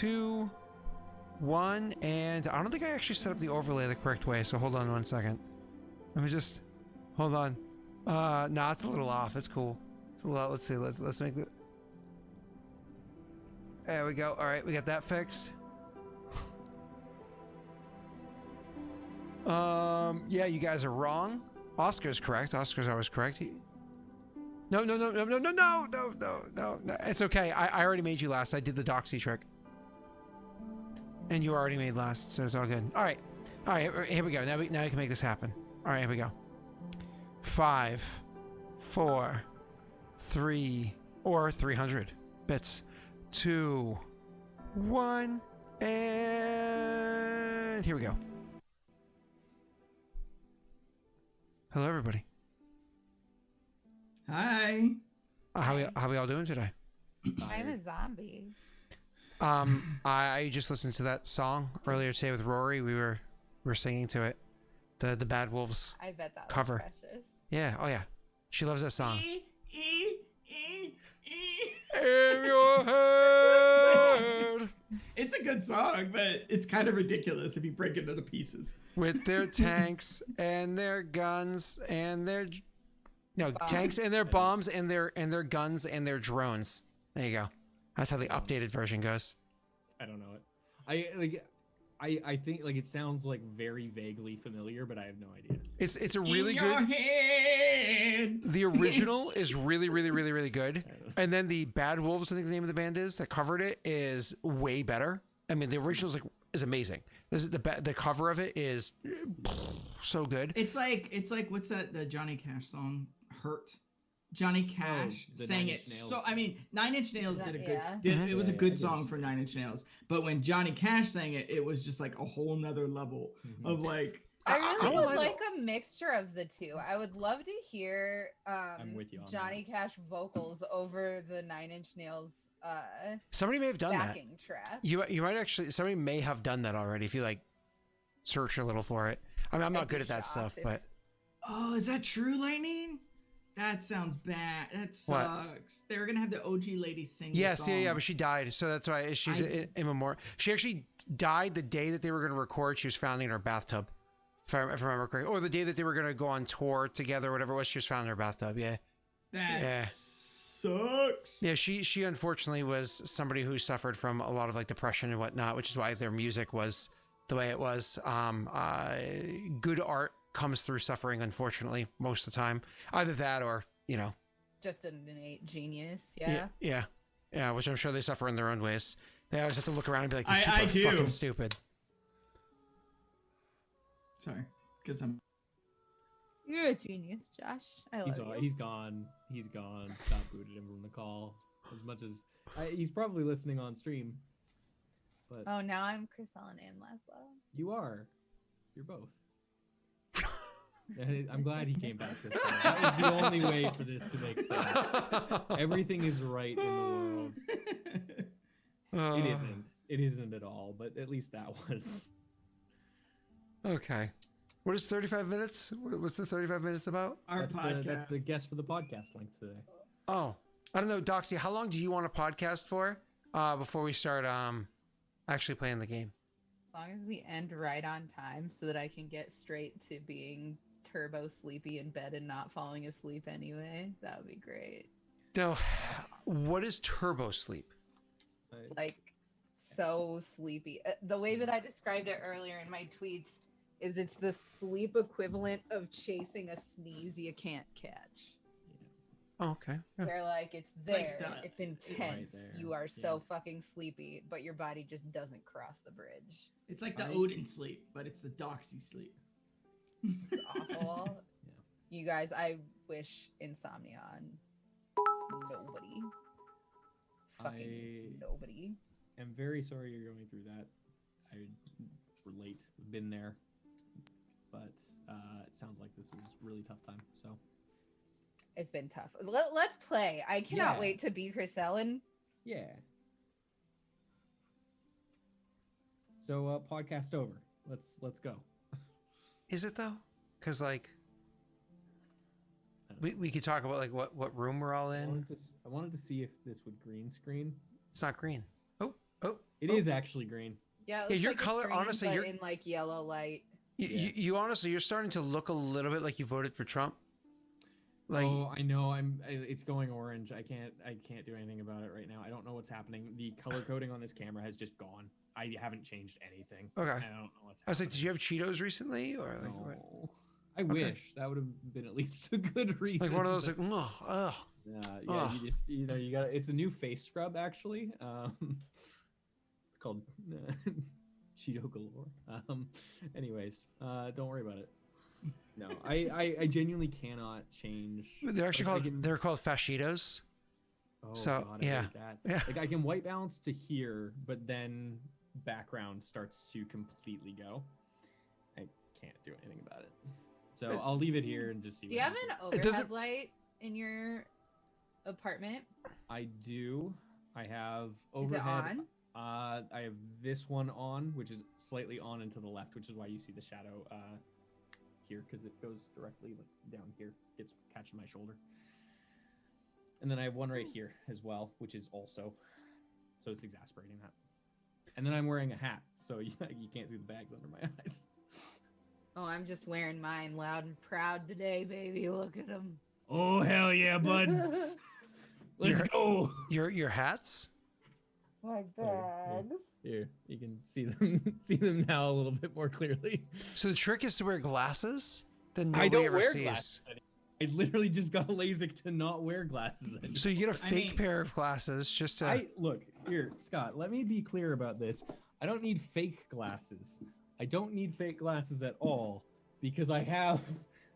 2, 1, and I don't think I actually set up the overlay the correct way, so hold on 1 second. Let me just, hold on. Nah, it's a little off. It's cool. It's a little, let's see, let's make the, there we go. All right, we got that fixed. Yeah, you guys are wrong. Oscar's correct. Oscar's always correct. No. It's okay. I already made you last. I did the doxy trick. And you already made last, so it's all good. All right, here we go. Now we can make this happen. All right, here we go. 5, 4, 3, or 300 bits. 2, 1, and here we go. Hello, everybody. Hi. How we all doing today? I'm a zombie. I just listened to that song earlier today with Rory. We were singing to it, the Bad Wolves. I bet that cover. was precious. Yeah. Oh yeah. She loves that song. In your head. It's a good song, but it's kind of ridiculous if you break it into the pieces. With their tanks and their guns and their tanks and their bombs and their guns and their drones. There you go. That's how the updated version goes. I don't know it. I think like it sounds like very vaguely familiar, but I have no idea. It's a really In your good. Head. The original is really good, and then the Bad Wolves, I think the name of the band is that covered it, is way better. I mean, the original is amazing. This is the cover of it is so good. It's like what's that? The Johnny Cash song, "Hurt." Johnny Cash sang it. So I mean, 9 Inch Nails did a good. Yeah. It was a good song for 9 Inch Nails, but when Johnny Cash sang it, it was just like a whole nother level of like. I really would like a mixture of the two. I would love to hear I'm with you on Johnny Cash vocals over the 9 Inch Nails Somebody may have done that. backing track. You might actually. Somebody may have done that already if you like search a little for it. I mean, I'm not good at that stuff, but. Oh, is that true, Lightning? That sounds bad. That sucks. What? They were gonna have the OG lady sing. Yes, the song. yeah, but she died, so that's why she's immemorial. She actually died the day that they were going to record. She was found in her bathtub, if I remember correctly, or the day that they were going to go on tour together, whatever it was. She was found in her bathtub. Yeah, That sucks. yeah. She unfortunately was somebody who suffered from a lot of like depression and whatnot, which is why their music was the way it was. Good art comes through suffering, unfortunately, most of the time. Either that or, Just an innate genius. Yeah. Yeah, which I'm sure they suffer in their own ways. They always have to look around and be like, these people I are do. fucking stupid. Sorry, because I'm. You're a genius, Josh. I love you. He's gone. He's gone. Stop booted him from the call. As much as he's probably listening on stream. But Oh, now I'm Chrisellen and Laszlo. you are. You're both. I'm glad he came back this time. That was the only way for this to make sense. Everything is right in the world. It isn't. It isn't at all, but at least that was. Okay. What is 35 minutes? What's the 35 minutes about? Our podcast. That's the guest for the podcast length today. Oh, I don't know, Doxy, how long do you want a podcast for before we start actually playing the game? As long as we end right on time so that I can get straight to being turbo sleepy in bed and not falling asleep anyway, that would be great. Now, what is turbo sleep? Like, so sleepy. The way that I described it earlier in my tweets is it's the sleep equivalent of chasing a sneeze you can't catch. Oh, okay. Yeah. Where like it's It's like there, that. it's intense. there. You are so fucking sleepy, but your body just doesn't cross the bridge. It's like the Odin sleep, but it's the Doxy sleep. It's awful. You guys, I wish insomnia on nobody. Fucking nobody. I'm very sorry you're going through that. I relate. Been there. But it sounds like this is a really tough time. So It's been tough. Let's play. I cannot Yeah. wait to be Chrisellen. yeah. So podcast over. Let's go. Is it though? Because like we could talk about like what room we're all in. I wanted to see if this would green screen. It's not green. Oh, It is actually green. Yeah, it Yeah, looks your like it's color, green, honestly, but you're in like yellow light. you honestly, you're starting to look a little bit like you voted for Trump. Like, Oh, I know. It's going orange. I can't do anything about it right now. I don't know what's happening. The color coding on this camera has just gone. I haven't changed anything. Okay. I don't know what's happening. I was like, did you have Cheetos recently, or like, what? No. I wish that would have been at least a good reason. Like one of those, but- like, ugh. yeah, Ugh. you just you got it's a new face scrub actually. It's called Cheeto Galore. Anyways, don't worry about it. No, I genuinely cannot change. They're actually like, called. They're called fascitos. Oh, So, God, I yeah. hate that. Yeah. Like I can white balance to here, but then background starts to completely go. I can't do anything about it. So I'll leave it here and just see. Do you have an It doesn't- overhead light in your apartment? I do. I have Is overhead. it on? I have this one on, which is slightly on and to the left, which is why you see the shadow here, because it goes directly like, down here, gets catches my shoulder. And then I have one right here as well, which is also, so it's exasperating that. And then I'm wearing a hat, so you can't see the bags under my eyes. Oh, I'm just wearing mine loud and proud today, baby. Look at them. Oh hell yeah, bud! Let's go. Your hats. My bags. Here, you can see them now a little bit more clearly. So the trick is to wear glasses that I nobody don't ever wear sees. glasses anymore. I literally just got LASIK to not wear glasses anymore. So you get a fake mean- pair of glasses just to. Look here, Scott. Let me be clear about this. I don't need fake glasses. I don't need fake glasses at all because I have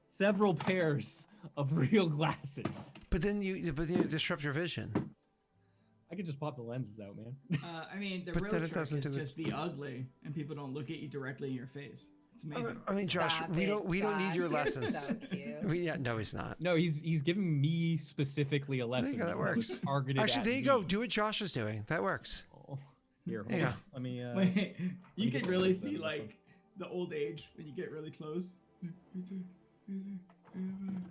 several pairs of real glasses. But then you disrupt your vision. I could just pop the lenses out, man. I mean, the But real then it trick doesn't is do the- just be ugly, and people don't look at you directly in your face. It's amazing. I mean, Josh, Stop we it, don't need your Josh. lessons. So cute. No, he's not. No, he's giving me specifically a There lesson. you go, that was works. Targeted Actually, at there you me. go. Do what Josh is doing. That works. Oh, here, There you hold go. on. Let me. Wait, you get can really close to see them, like the old age when you get really close.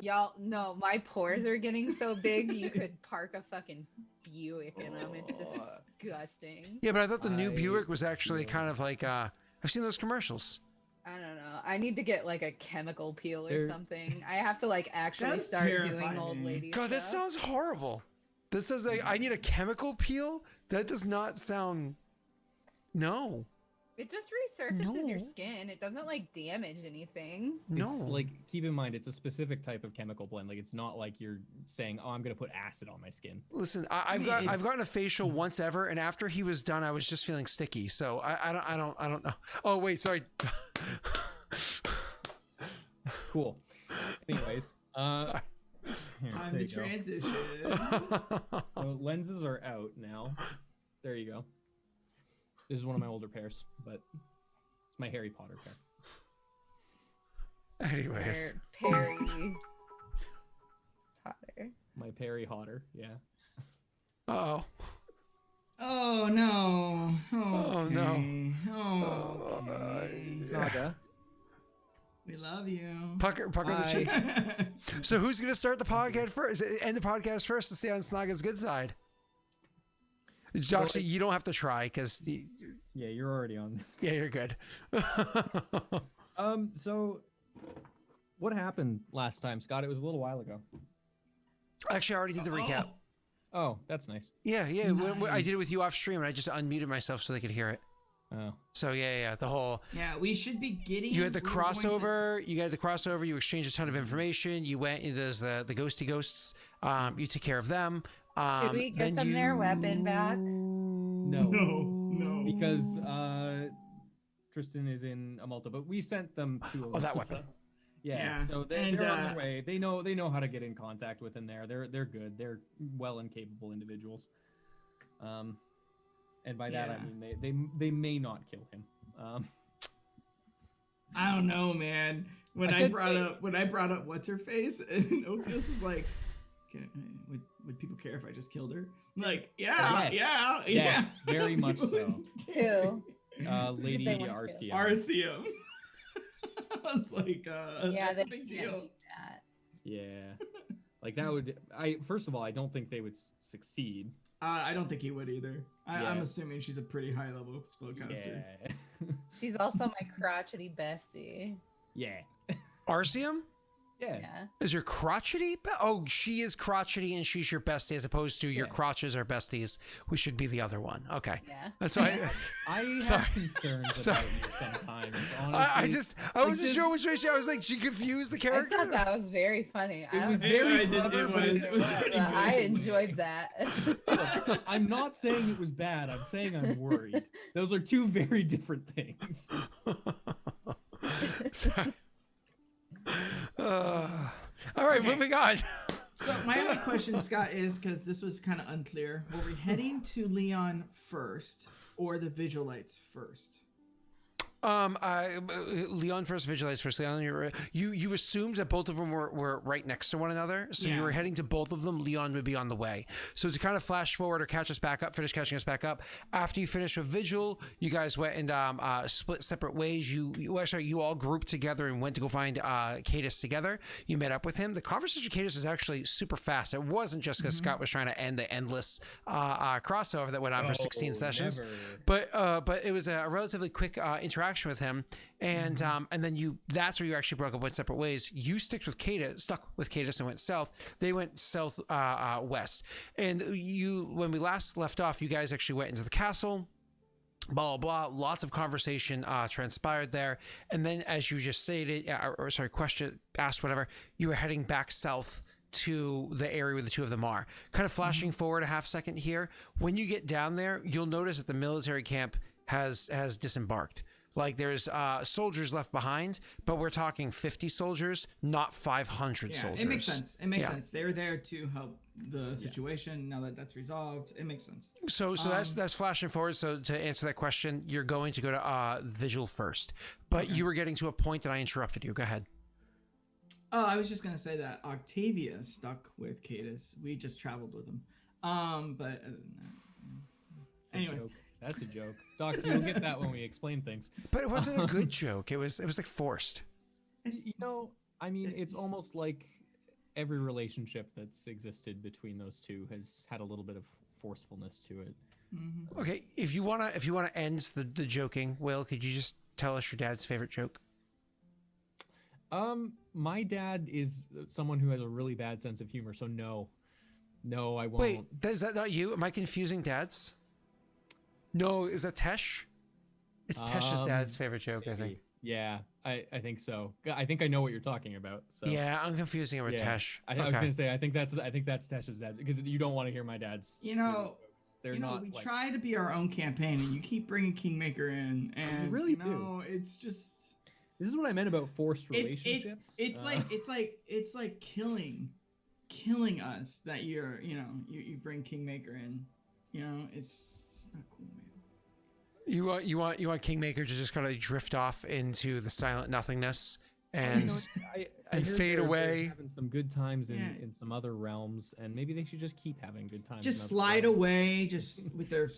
Y'all, no, my pores are getting so big you could park a fucking Buick in them. It's disgusting. Yeah, but I thought the new I Buick was actually feel- kind of like I've seen those commercials. I don't know. I need to get like a chemical peel or They're- something. I have to like actually That's start doing terrifying. old lady God, that stuff. sounds horrible. That sounds like I need a chemical peel. That does not sound. No, It just resurfaces your No. skin. It doesn't like damage anything. no. It's like, keep in mind, it's a specific type of chemical blend. Like, it's not like you're saying, "Oh, I'm gonna put acid on my skin." Listen, I've mean, I've it's- gotten a facial once ever, and after he was done, I was just feeling sticky. So I don't know. Oh wait, sorry. Cool. Anyways, Sorry. here, Time there to you go. transition. So lenses are out now. There you go. This is one of my older pairs, but it's my Harry Potter pair. Anyways, Perry Potter. My Perry Hotter, yeah. oh, Oh no! Oh, no. Okay. Oh, okay. Naga. We love you. pucker the Hi. cheeks. So who's gonna start the podcast first? End the podcast first to stay on Snaga's good side. Josh, you don't have to try because Yeah, you're already on this. yeah, you're good. So what happened last time, Scott? It was a little while ago. Actually, I already did the recap. Oh, that's nice. Yeah, when I did it Nice. with you off stream, and I just unmuted myself so they could hear it. Oh. So yeah, the whole Yeah, we should be getting. you had the we were going to- crossover. You got the crossover. You exchanged a ton of information. You went into the ghosty ghosts. You took care of them. Did we then get them their weapon back? No. No. Because Tristan is in Amulta, but we sent them to Oh, that Amulta. weapon. Yeah, Yeah, so and, they're on their way. They know how to get in contact with him there. They're good. They're well and capable individuals. And by that I Yeah. mean they may not kill him. I don't know, man. When I I, said- brought up what's her face, and Ophios was like, would people care if I just killed her? I'm like, yeah, Yes. yeah, Yes, yeah. very much People so. wouldn't care. Who? Lady they want to RCM. Arceum. I was like, Yeah, that's they a big can't deal. do that. Yeah, like that would. First of all, I don't think they would succeed. I don't think he would either. Yeah. I'm assuming she's a pretty high level spellcaster. Yeah. She's also my crotchety bestie. Yeah. Arceum Yeah. Yeah. is your crotchety? Oh, she is crotchety and she's your bestie, as opposed to your Yeah. crotches are besties, which should be the other one. Okay. Yeah. That's why. I Sorry. have concerns Sorry. about you sometimes. Honestly, I wasn't sure which way I was like, she confused the I character. thought that was very funny. It was I very It clever, but was pretty good. I enjoyed that. Look, I'm not saying it was bad. I'm saying I'm worried. Those are two very different things. Sorry. All right, moving on. So my only question, Scott, is because this was kind of unclear. Were we heading to Leon first or the Vigilites first? Leon first, Vigilites first. Leon, you assumed that both of them were right next to one another, so you Yeah. were heading to both of them. Leon would be on the way. So to kind of flash forward or catch us back up, finish catching us back up. After you finished with Vigil, you guys went and split separate ways. You all grouped together and went to go find Cadus together. You met up with him. The conversation with Cadus was actually super fast. It wasn't just because Scott was trying to end the endless crossover that went on for 16 sessions. Never. But it was a relatively quick interaction with him, and then that's where you actually broke up, went separate ways. You stuck with Cadus and went south. They went south west. And when we last left off, you guys actually went into the castle. Blah, blah, blah. Lots of conversation transpired there. And then, as you just stated, asked, whatever, you were heading back south to the area where the two of them are. Kind of flashing forward a half second here. When you get down there, you'll notice that the military camp has disembarked. Like, there's soldiers left behind, but we're talking 50 soldiers, not 500 soldiers. It makes sense. It makes Yeah. sense. They were there to help the situation. Now that that's resolved, it makes sense. So that's flashing forward. So to answer that question, you're going to go to Vigil first, but you were getting to a point that I interrupted you. Go ahead. Oh, I was just gonna say that Octavia stuck with Cadus. We just traveled with him. But anyways. That's a joke. Doc, you'll get that when we explain things. But it wasn't a good joke. It was like forced. You know, I mean, it's almost like every relationship that's existed between those two has had a little bit of forcefulness to it. Mm-hmm. Okay, if you wanna end the joking, Will, could you just tell us your dad's favorite joke? My dad is someone who has a really bad sense of humor, so no, I won't. Wait, is that not you? Am I confusing dads? No, is that Tesh? It's Tesh's dad's favorite joke, I think. Yeah, I think so. I think I know what you're talking about. So. Yeah, I'm confusing it with Tesh. I was gonna say I think that's Tesh's dad, because you don't want to hear my dad's. You know, they're not. We like, try to be our own campaign, and you keep bringing Kingmaker in, and really do. It's just. This is what I meant about forced relationships. It's like killing us that you bring Kingmaker in. You know, it's not cool, man. You want Kingmaker to just kind of drift off into the silent nothingness and I fade they're away. having some good times in some other realms, and maybe they should just keep having good times. Just in other slide realms. away, just with their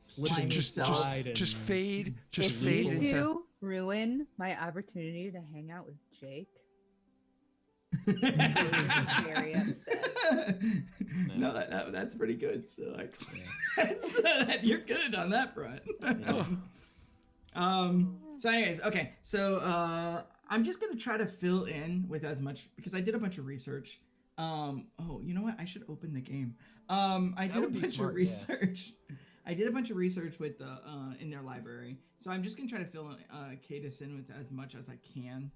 Slipping just aside and- fade If fade you into. two ruin my opportunity to hang out with Jake, very upset. No, that's pretty good. So like, you're good on that front. So anyways, okay. So I'm just gonna try to fill in with as much, because I did a bunch of research. Oh, you know what? I should open the game. I did a bunch of research. I did a bunch of research with the in their library. So I'm just gonna try to fill Cadus in with as much as I can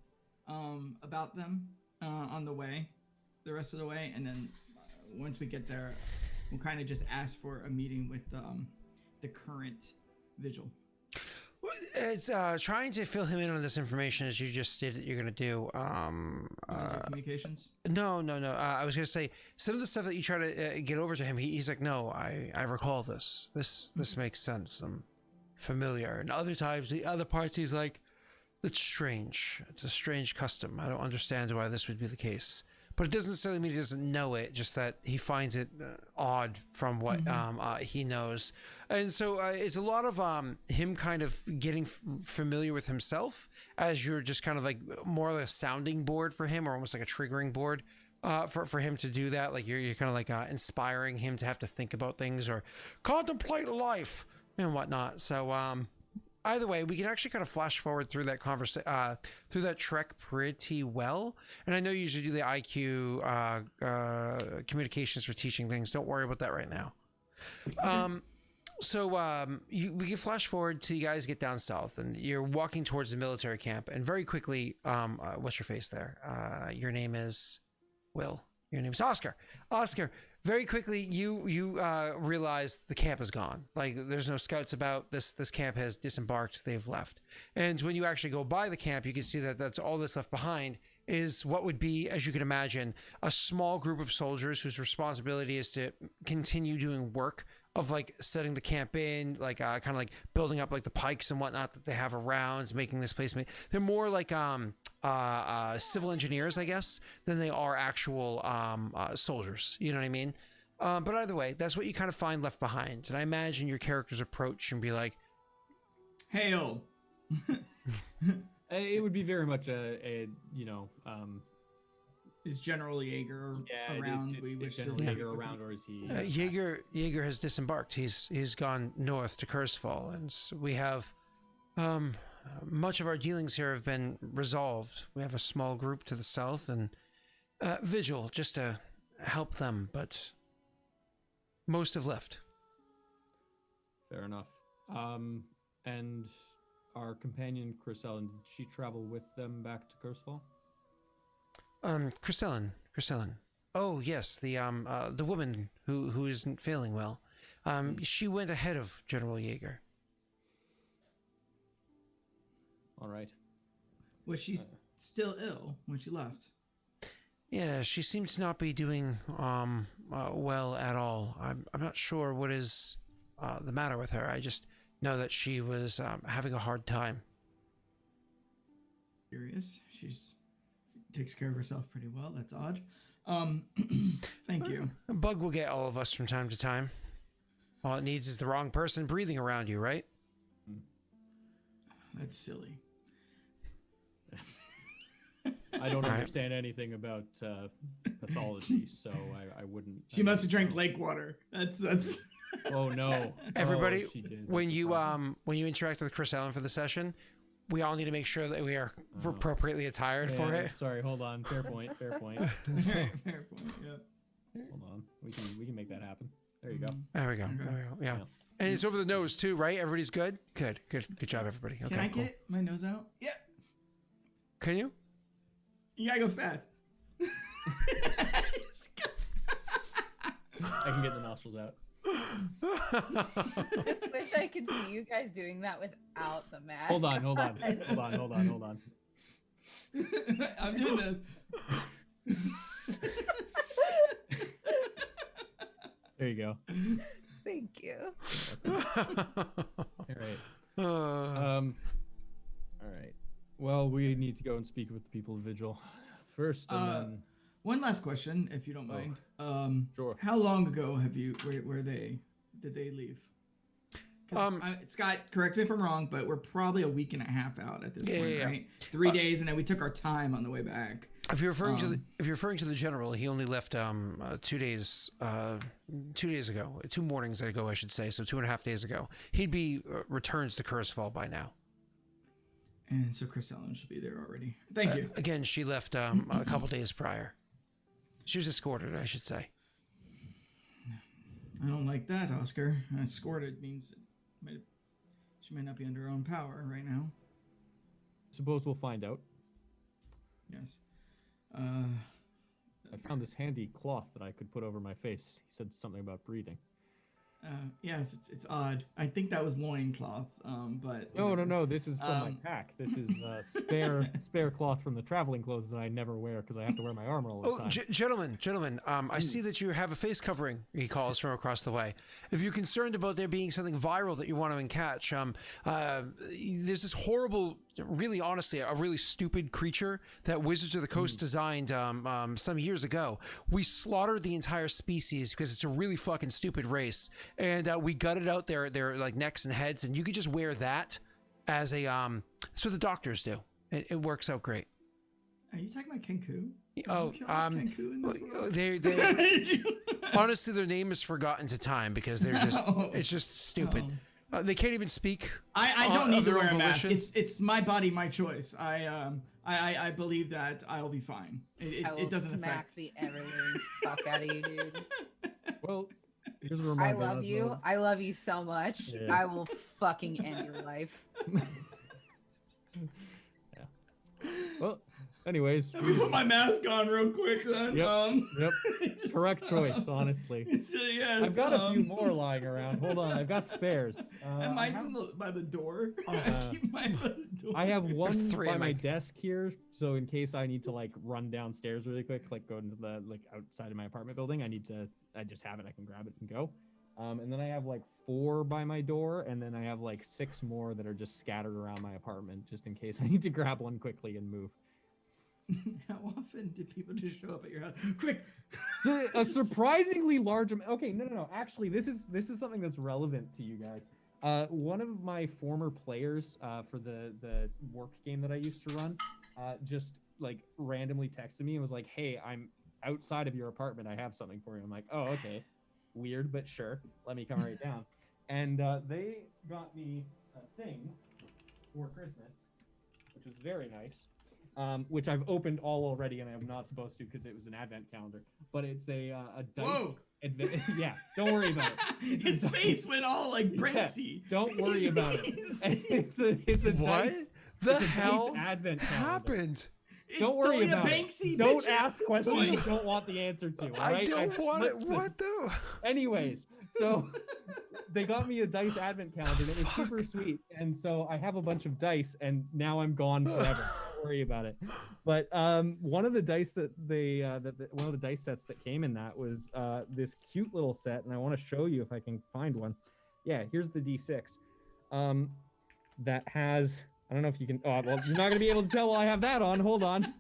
about them on the way, the rest of the way, and then once we get there, we'll kind of just ask for a meeting with the current Vigil. It's trying to fill him in on this information, as you just stated you're going to do. Communications? No. I was going to say some of the stuff that you try to get over to him. He's like, no, I recall this. This makes sense. I'm familiar. And other times, the other parts, he's like, it's strange. It's a strange custom. I don't understand why this would be the case. But it doesn't necessarily mean he doesn't know it, just that he finds it odd from what he knows. And so it's a lot of him kind of getting familiar with himself, as you're just kind of like more like a sounding board for him, or almost like a triggering board for him to do that. Like you're kind of like inspiring him to have to think about things or contemplate life and whatnot. So either way, we can actually kind of flash forward through that through that trek pretty well. And I know you usually do the IQ communications for teaching things. Don't worry about that right now. So we can flash forward to you guys get down south, and you're walking towards the military camp. And very quickly, what's your face there? Your name is Will. Your name's Oscar. Oscar. Very quickly, you realize the camp is gone. Like there's no scouts about. This camp has disembarked. They've left. And when you actually go by the camp, you can see that that's all that's left behind is what would be, as you can imagine, a small group of soldiers whose responsibility is to continue doing work of like setting the camp in, like kind of like building up like the pikes and whatnot that they have around, making this place. They're more like civil engineers, I guess, than they are actual soldiers. You know what I mean? But either way, that's what you kind of find left behind. And I imagine your character's approach and be like, "Hail." It would be very much Is General Jaeger around? We wish to General Jaeger around, or is he? Jaeger has disembarked. He's gone north to Kurzfall, and we have much of our dealings here have been resolved. We have a small group to the south and Vigil just to help them, but most have left. Fair enough. And our companion Chrysalin, did she travel with them back to Kurzfall? Chrysalin. Oh yes, the woman who isn't feeling well. She went ahead of General Jaeger. All right. Was she still ill when she left? Yeah, she seems to not be doing well at all. I'm not sure what is the matter with her. I just know that she was having a hard time. Curious. She takes care of herself pretty well. That's odd. Thank you. A bug will get all of us from time to time. All it needs is the wrong person breathing around you, right? That's silly. I don't understand anything about pathology, so I wouldn't. She must have drank lake water. That's. Oh no! Everybody, she did. when you interact with Chris Allen for the session, we all need to make sure that we are appropriately attired for it. Sorry, hold on. Fair point. Fair point. Yeah. Hold on. We can make that happen. There you go. There we go. Okay. There we go. Yeah. And it's over the nose too, right? Everybody's good. Good job, everybody. Okay. Can I cool. get my nose out? Yeah. Can you? You gotta go fast. I can get the nostrils out. I wish I could see you guys doing that without the mask. Hold on. I'm doing this. There you go. Thank you. All right. All right. Well, we need to go and speak with the people of Vigil first, and then. One last question, if you don't mind. Sure. How long ago did they leave? Scott, correct me if I'm wrong, but we're probably a week and a half out at this point, right? 3 days, and then we took our time on the way back. If you're referring to the general, he only left 2 days 2 days ago, 2 mornings ago, I should say, so 2.5 days ago. He'd be returns to Kurzfall by now. And so Chris Allen should be there already. Thank you. Again, she left a couple days prior. She was escorted, I should say. I don't like that, Oscar. Escorted means she may not be under her own power right now. Suppose we'll find out. Yes. I found this handy cloth that I could put over my face. He said something about breathing. Yes, it's odd. I think that was loincloth, but... No. This is from my pack. This is spare cloth from the traveling clothes that I never wear because I have to wear my armor all the time. Gentlemen, I see that you have a face covering, he calls from across the way. If you're concerned about there being something viral that you want to catch, there's this horrible, really honestly, a really stupid creature that Wizards of the Coast designed some years ago. We slaughtered the entire species because it's a really fucking stupid race. And we gutted out their like necks and heads, and you could just wear that as a that's what the doctors do. It works out great. Are you talking about Kenku? Oh, Kenku in this world? they honestly, their name is forgotten to time because they're just, it's just stupid. They can't even speak. I don't need to their wear own a mask. volition. It's my body, my choice. I believe that I'll be fine. It doesn't smack affect. the ever-living fuck out of you, dude. Well, here's a I reminder. love you. I love you so much. Yeah. I will fucking end your life. Well, anyways. Let me put my mask on real quick then. Yep. Just, Correct choice, honestly. So, yes, I've got a few more lying around. Hold on, I've got spares. And mine's by the door. Keep mine by the door. I have one three by in my my- desk here, so in case I need to like run downstairs really quick, like go into the like outside of my apartment building, I just have it. I can grab it and go. And then I have like 4 by my door, and then I have like 6 more that are just scattered around my apartment, just in case I need to grab one quickly and move. How often do people just show up at your house? Quick! A surprisingly large amount. Okay, no. Actually, this is something that's relevant to you guys. One of my former players for the work game that I used to run, just like randomly texted me and was like, "Hey, I'm outside of your apartment. I have something for you." I'm like, "Oh, okay, weird, but sure. Let me come right down." And they got me a thing for Christmas, which was very nice. Which I've opened all already, and I'm not supposed to because it was an advent calendar. But it's a dice. Whoa! Yeah, don't worry about it. His face went all like Branksy. Don't worry about it. It's a What dice, the it's a hell dice advent calendar. happened? Don't worry totally about a it. Banksy Don't picture. ask questions you don't want the answer to. All I right? don't want it. flipped What the? Anyways, so they got me a dice advent calendar, and it was super sweet. And so I have a bunch of dice, and now I'm gone forever. Don't worry about it. But one of the dice that they, one of the dice sets that came in that was this cute little set, and I want to show you if I can find one. Yeah, here's the D6. That has, I don't know if you can. Oh, well, you're not gonna be able to tell while I have that on. Hold on.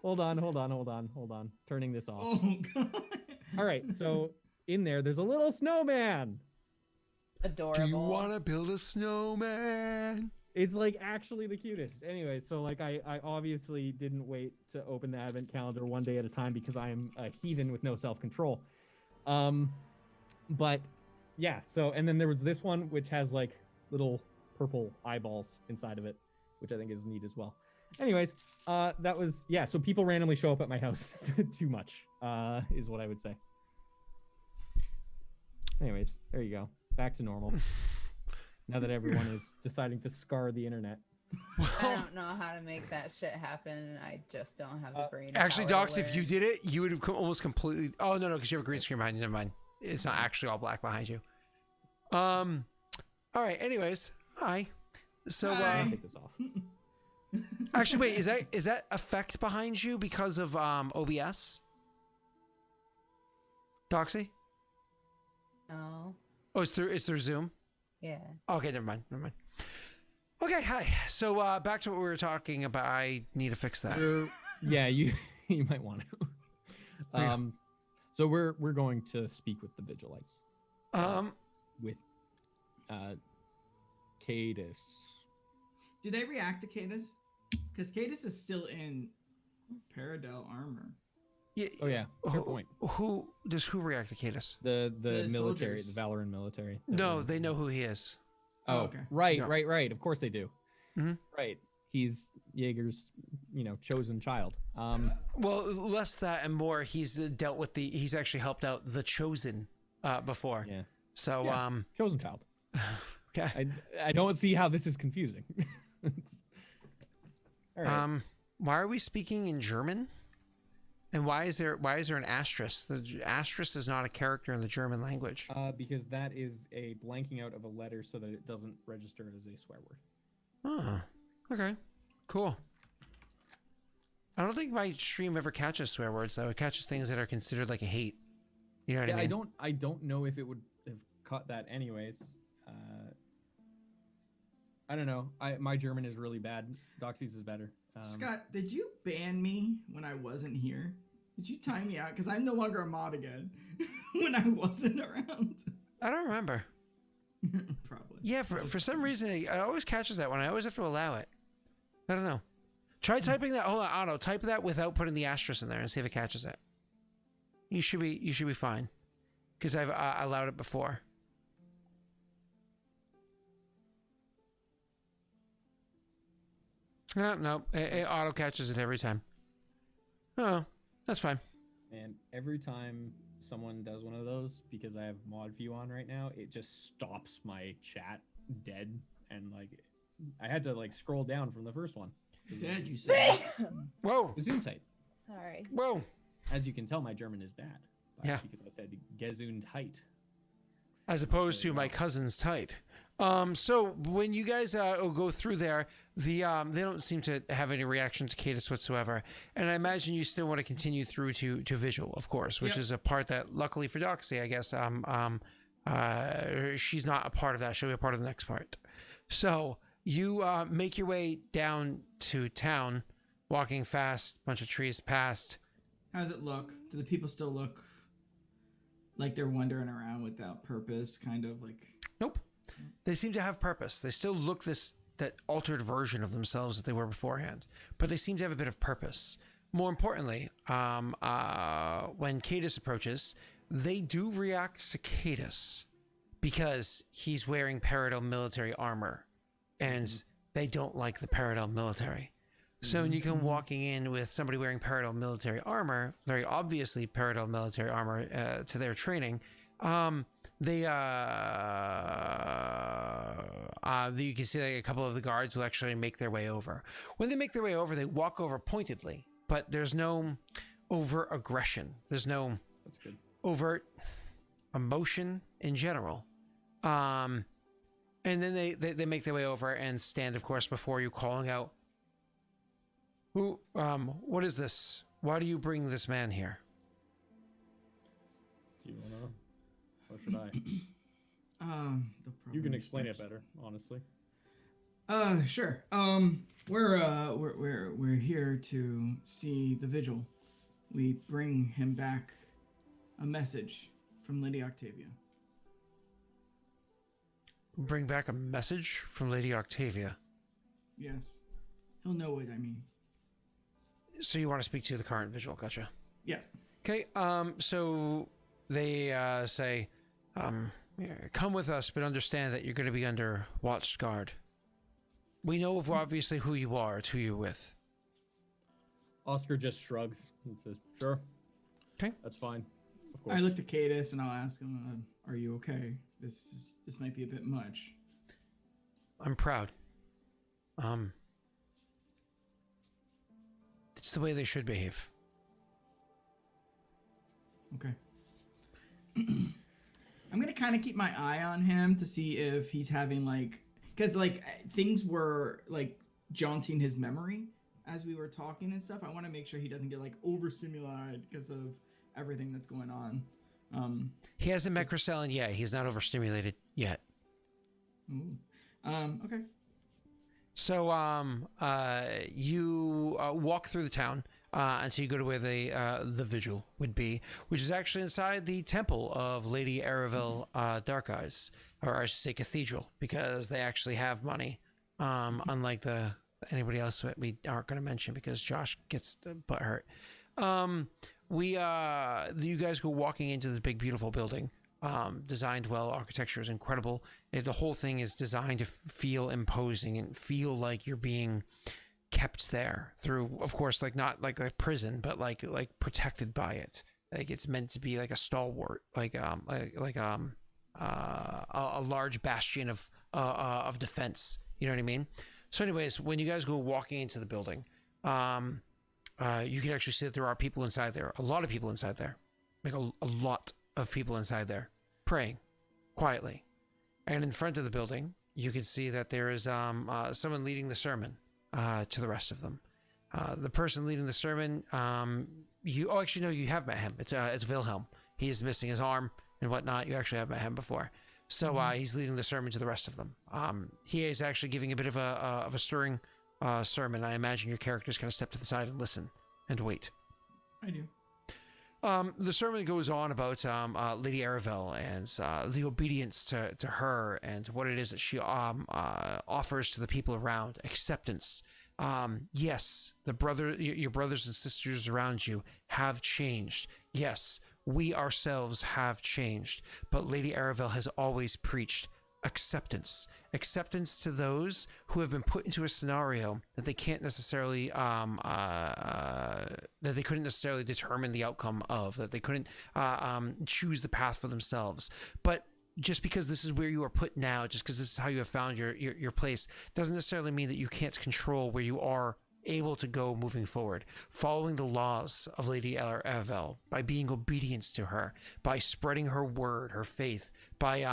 Hold on. Turning this off. Oh god. All right, so in there's a little snowman. Adorable. Do you want to build a snowman? It's like actually the cutest. Anyway, so like I obviously didn't wait to open the advent calendar one day at a time because I am a heathen with no self-control. But yeah, so and then there was this one which has like little purple eyeballs inside of it, which I think is neat as well. Anyways, that was, yeah, so people randomly show up at my house too much, is what I would say. Anyways, there you go. Back to normal. Now that everyone is deciding to scar the internet. I don't know how to make that shit happen, and I just don't have the brain. Actually, power to Docs, if you learn. did it, you would have almost completely. Oh no, because you have a green screen behind you. Never mind. It's not actually all black behind you. All right. Anyways, hi. So, Hi. I'll take this off. actually, wait. Is that effect behind you because of OBS? Doxy? No. Oh, it's through Zoom. Yeah. Okay, never mind. Okay, hi. So back to what we were talking about. I need to fix that. Yeah, you might want to. So we're going to speak with the Vigilites. With Cadus. Do they react to Cadus? Because Cadus is still in Paradel armor. Yeah, Oh yeah, fair point. Who react to Cadus? The military, soldiers. the Valoran military. No, they know who he is. Oh, okay. right, No. right. Of course they do. Mhm. Right. He's Jaeger's, chosen child. Well, less that and more. He's dealt with he's actually helped out the Chosen before. Yeah. So Yeah. Chosen child. okay. I don't see how this is confusing. All right. Why are we speaking in German? And why is there an asterisk? The asterisk is not a character in the German language. Because that is a blanking out of a letter so that it doesn't register as a swear word. Oh, okay, cool. I don't think my stream ever catches swear words though. It catches things that are considered like a hate. You know what I mean? I don't know if it would have caught that anyways. I don't know. My German is really bad. Doxy's is better. Scott, did you ban me when I wasn't here? Did you time me out? Because I'm no longer a mod again when I wasn't around. I don't remember. Probably. Yeah, for some reason it always catches that one. I always have to allow it. I don't know. Try typing that. Hold on, Otto. Type that without putting the asterisk in there and see if it catches it. You should be fine, because I've allowed it before. No, it auto catches it every time. Oh, that's fine. And every time someone does one of those, because I have mod view on right now, it just stops my chat dead, and like I had to like scroll down from the first one. Dead, you say? Whoa. Gesundheit. Sorry. Whoa. As you can tell, my German is bad. Yeah. Because I said Gesundheit. As opposed to my cousin's tight. So when you guys go through there, they don't seem to have any reaction to Cadus whatsoever. And I imagine you still want to continue through to visual, of course, which is a part that, luckily for Doxy, I guess, she's not a part of that. She'll be a part of the next part. So you make your way down to town, walking fast, bunch of trees past. How does it look? Do the people still look like they're wandering around without purpose, kind of like? Nope. They seem to have purpose. They still look that altered version of themselves that they were beforehand, but they seem to have a bit of purpose. More importantly, when Cadus approaches, they do react to Cadus because he's wearing Peridot military armor, and they don't like the Peridot military. So when you come walking in with somebody wearing Peridot military armor, very obviously Peridot military armor to their training, you can see like a couple of the guards will actually make their way over. When they make their way over, they walk over pointedly, but there's no overt aggression. There's no overt emotion in general. And then they make their way over and stand, of course, before you, calling out, "Who? What is this? Why do you bring this man here?" Do you wanna? Or should I? You can explain it better, honestly. Sure. We're here to see the vigil. We bring him back a message from Lady Octavia. Bring back a message from Lady Octavia. Yes. He'll know what I mean. So you want to speak to the current vigil, gotcha. Yeah. Okay, so they say, come with us, but understand that you're going to be under watched guard. We know obviously who you are. It's who you're with. Oscar just shrugs and says, "Sure. Okay. That's fine. Of course." I look to Cadus and I'll ask him, "Are you okay? This might be a bit much." I'm proud. It's the way they should behave. Okay. I'm gonna kind of keep my eye on him to see if he's having because things were jaunting his memory as we were talking and stuff. I want to make sure he doesn't get overstimulated because of everything that's going on. He has a Mecrocell, and he's not overstimulated yet. Ooh. Okay. So you walk through the town until you go to where the vigil would be, which is actually inside the temple of Lady Erōth Dark Eyes, or I should say cathedral, because they actually have money, unlike anybody else that we aren't going to mention because Josh gets butt hurt. You guys go walking into this big, beautiful building. Designed well, architecture is incredible. The whole thing is designed to feel imposing and feel like you're being kept there through, of course, not like a prison, but like protected by it. Like it's meant to be like a stalwart, a large bastion of defense. You know what I mean? So, anyways, when you guys go walking into the building, you can actually see that there are people inside there. A lot of people inside there, like a lot of people inside there, praying quietly. And in front of the building, you can see that there is someone leading the sermon to the rest of them. The person leading the sermon, you have met him. It's Wilhelm. He is missing his arm and whatnot. You actually have met him before. So he's leading the sermon to the rest of them. He is actually giving a bit of a stirring sermon. I imagine your characters kind of step to the side and listen and wait. I do. The sermon goes on about Lady Erōth and the obedience to her and what it is that she offers to the people around, acceptance, Yes, your brothers and sisters around you have changed. Yes, we ourselves have changed. But Lady Aravel has always preached acceptance to those who have been put into a scenario that they can't necessarily that they couldn't necessarily determine the outcome of, that they couldn't choose the path for themselves. But just because this is where you are put now, just because this is how you have found your place, doesn't necessarily mean that you can't control where you are able to go moving forward. Following the laws of Lady Aravel, by being obedient to her, by spreading her word, her faith, by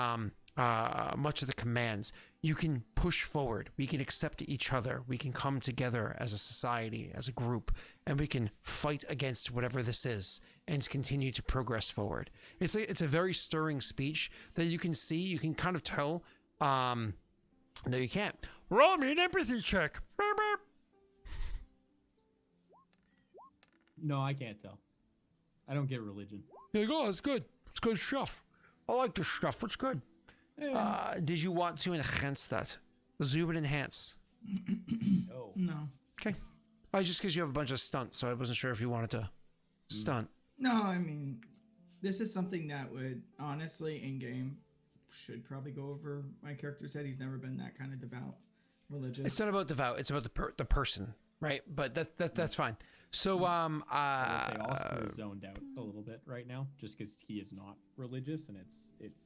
much of the commands, you can push forward. We can accept each other. We can come together as a society, as a group, and we can fight against whatever this is and continue to progress forward. It's a very stirring speech that you can see. You can kind of tell. No, you can't. Roll me an empathy check. Beep, beep. No, I can't tell. I don't get religion. There you go. It's good. It's good stuff. I like this stuff. It's good. Did you want to enhance that? Zoom and enhance. No. Okay. Just because you have a bunch of stunts, so I wasn't sure if you wanted to stunt. No, I mean, this is something that would honestly in game should probably go over my character's head. He's never been that kind of devout, religious. It's not about devout. It's about the person, right? But that's fine. So I would say Oscar is zoned out a little bit right now, just because he is not religious, and it's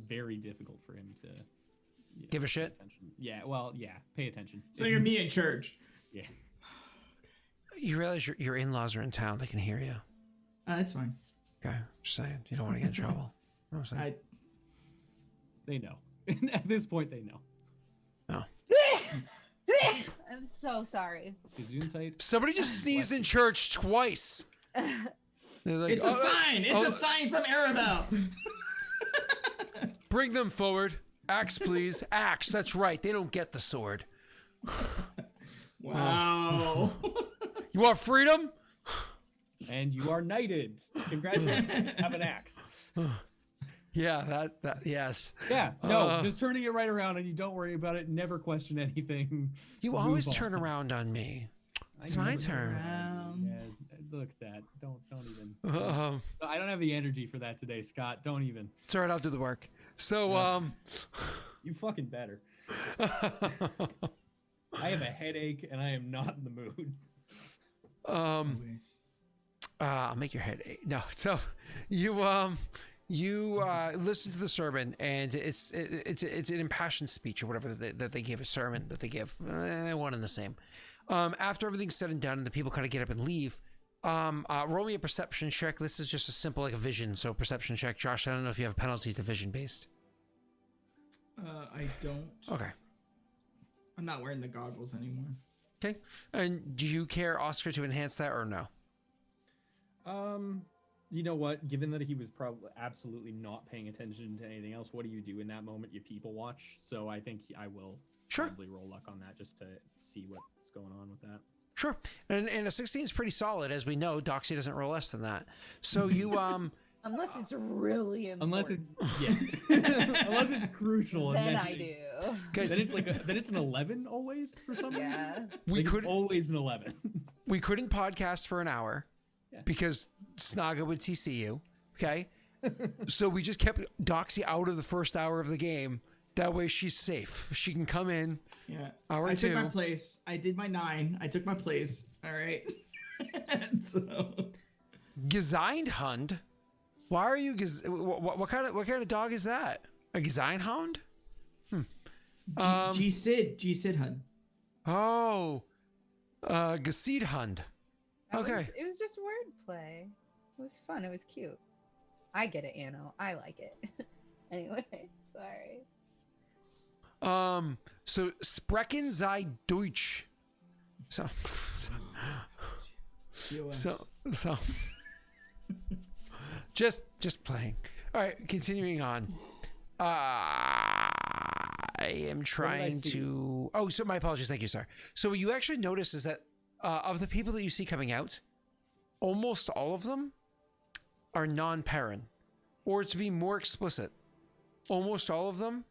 very difficult for him to give a shit. Attention. Yeah, well, yeah, pay attention. So you're me in church. Yeah. You realize your in-laws are in town. They can hear you. That's fine. Okay, just saying. You don't want to get in trouble. You know what I'm saying? They know. At this point, they know. No. I'm so sorry. Somebody just sneezed in church twice. Like, it's a sign. It's a sign from Aravel. Bring them forward. Axe, please. Axe. That's right. They don't get the sword. Wow. You want freedom? And you are knighted. Congratulations. Have an axe. Yeah, that yes. Yeah, no, just turning it right around, and you don't worry about it. Never question anything. You always turn around on me. It's my turn. Yeah, look at that. Don't even. I don't have the energy for that today, Scott. Don't even. It's all right. I'll do the work. So you fucking better. I have a headache, and I am not in the mood. I'll make your head ache. No, so you listen to the sermon, and it's an impassioned speech or whatever that they give, a sermon that they give, one and the same. After everything's said and done, and the people kind of get up and leave. Roll me a perception check. This is just a simple like a vision, so perception check. Josh, I don't know if you have a penalty to vision based. I don't. Okay. I'm not wearing the goggles anymore. Okay. And do you care, Oscar, to enhance that or no? You know what? Given that he was probably absolutely not paying attention to anything else, what do you do in that moment? You people watch. So I think I will probably roll luck on that just to see what's going on with that. Sure. And a 16 is pretty solid. As we know, Doxy doesn't roll less than that. So you, unless it's really important. Unless it's crucial. Then I do. Then it's then it's an 11 always for some reason. We could always an 11. We couldn't podcast for an hour because Snaga would TC you. Okay. So we just kept Doxy out of the first hour of the game. That way she's safe. She can come in. Yeah. Hour I two. took my place. I did my 9. I took my place. All right. So. Gesindhund? Why are you? What kind of dog is that? A Gesindhund? G Sid Hund. Oh, Geseedhund. Okay. It was just wordplay. It was fun. It was cute. I get it, Anno. I like it. Anyway, sorry. So Sprechen sei Deutsch. So just playing. All right, continuing on. I am trying to. Oh, so my apologies. Thank you, sir. So what you actually notice is that of the people that you see coming out, almost all of them are non-Perrin, or to be more explicit, almost all of them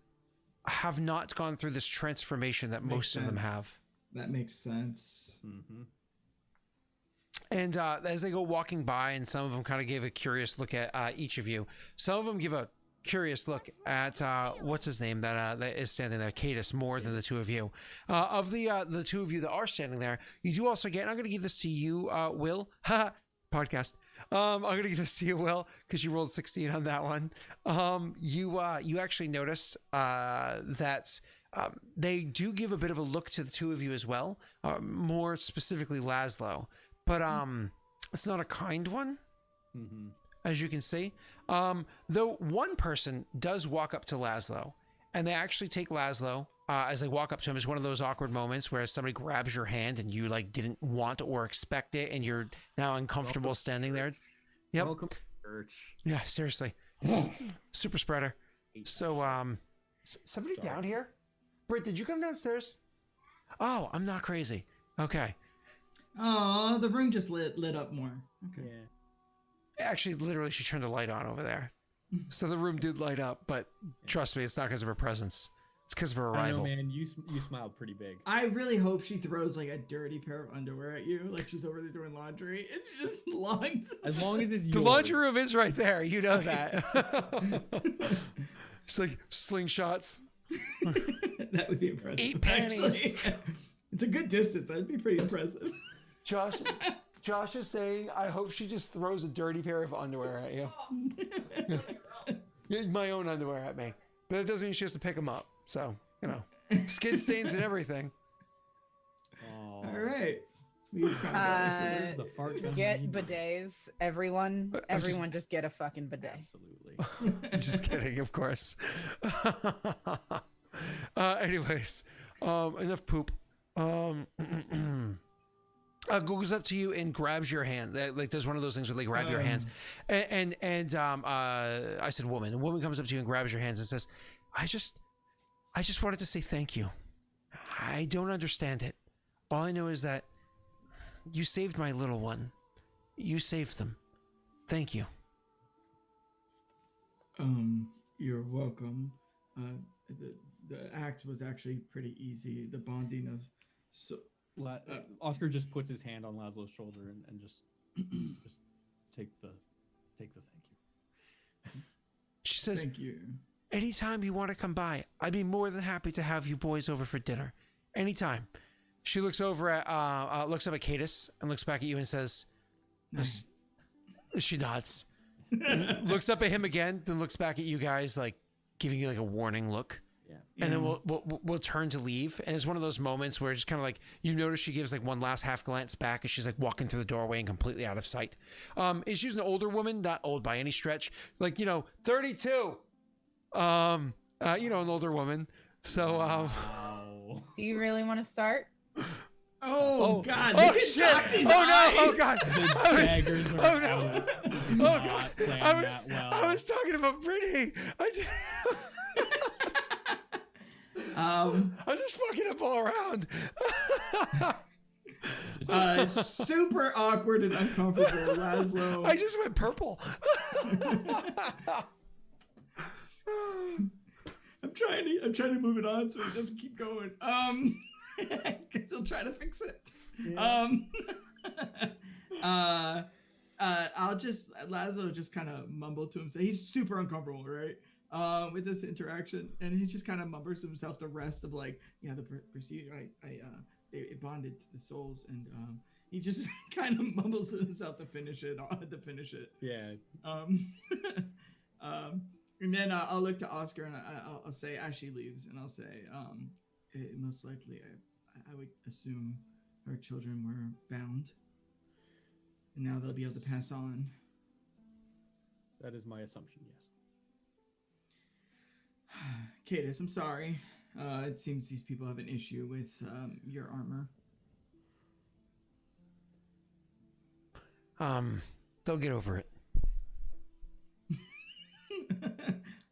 have not gone through this transformation that most of them have. That makes sense. Mm-hmm. And as they go walking by, and some of them kind of give a curious look at each of you. Some of them give a curious look at what's his name that is standing there, Cadus, more than the two of you. Of the two of you that are standing there, you do also get. And I'm going to give this to you, Will. Podcast. I'm going to give this to you, Will, because you rolled 16 on that one. You actually notice that. They do give a bit of a look to the two of you as well, more specifically Laszlo, but it's not a kind one, as you can see. Though one person does walk up to Laszlo, and they actually take Laszlo as they walk up to him. It's one of those awkward moments where somebody grabs your hand and you like didn't want or expect it, and you're now uncomfortable standing there. Yep. Welcome to church. Yeah, seriously, it's super spreader. So, somebody down here. Britt, did you come downstairs? Oh, I'm not crazy. Okay. Oh, the room just lit up more. Okay. Yeah. Actually, literally, she turned the light on over there. So the room did light up, but trust me, it's not because of her presence. It's because of her arrival. I know, man. You smiled pretty big. I really hope she throws like a dirty pair of underwear at you, like she's over there doing laundry, and she just longs. As long as it's The yours. laundry room is right there. You know that. It's like slingshots. That would be impressive. 8 panties. Actually. It's a good distance. That'd be pretty impressive. Josh is saying, I hope she just throws a dirty pair of underwear at you. My own underwear at me. But it doesn't mean she has to pick them up. So, you know, skin stains and everything. All right. Where's the fart gun? Get bidets, everyone. Everyone just get a fucking bidet. Absolutely. Just kidding, of course. Anyways, enough poop. Goes up to you and grabs your hand. Like does one of those things where they grab your hands. And I said woman. A woman comes up to you and grabs your hands and says, I just wanted to say thank you. I don't understand it. All I know is that you saved my little one. You saved them. Thank you. You're welcome. The act was actually pretty easy. The bonding of Oscar just puts his hand on Laszlo's shoulder and just take the thank you. She says, thank you. Anytime you want to come by, I'd be more than happy to have you boys over for dinner. Anytime. She looks over at, looks up at Cadus and looks back at you and says, nice. She nods. Looks up at him again, then looks back at you guys, like giving you like a warning look. Yeah. And then we'll turn to leave. And it's one of those moments where it's just kind of like, you notice she gives like one last half glance back as she's like walking through the doorway and completely out of sight. She's an older woman, not old by any stretch, like, 32. An older woman. So, Wow. Do you really want to start? Oh God! Oh shit! Oh no! Oh God! The daggers are out. Oh God! Well. I was talking about Brittany. I was just fucking up all around. Super awkward and uncomfortable, Laszlo. I just went purple. I'm trying to move it on so it doesn't keep going. Guess he'll try to fix it. Yeah. Laszlo just kind of mumbled to himself. He's super uncomfortable, right? With this interaction, and he just kind of mumbles to himself the rest of like, the procedure. It bonded to the souls, and he just kind of mumbles to himself to finish it. Yeah. And then I'll look to Oscar and I'll say as she leaves, and I'll say, most likely, I would assume her children were bound, and now they'll be able to pass on. That is my assumption. Yes. Cadus, I'm sorry. It seems these people have an issue with your armor. They'll get over it.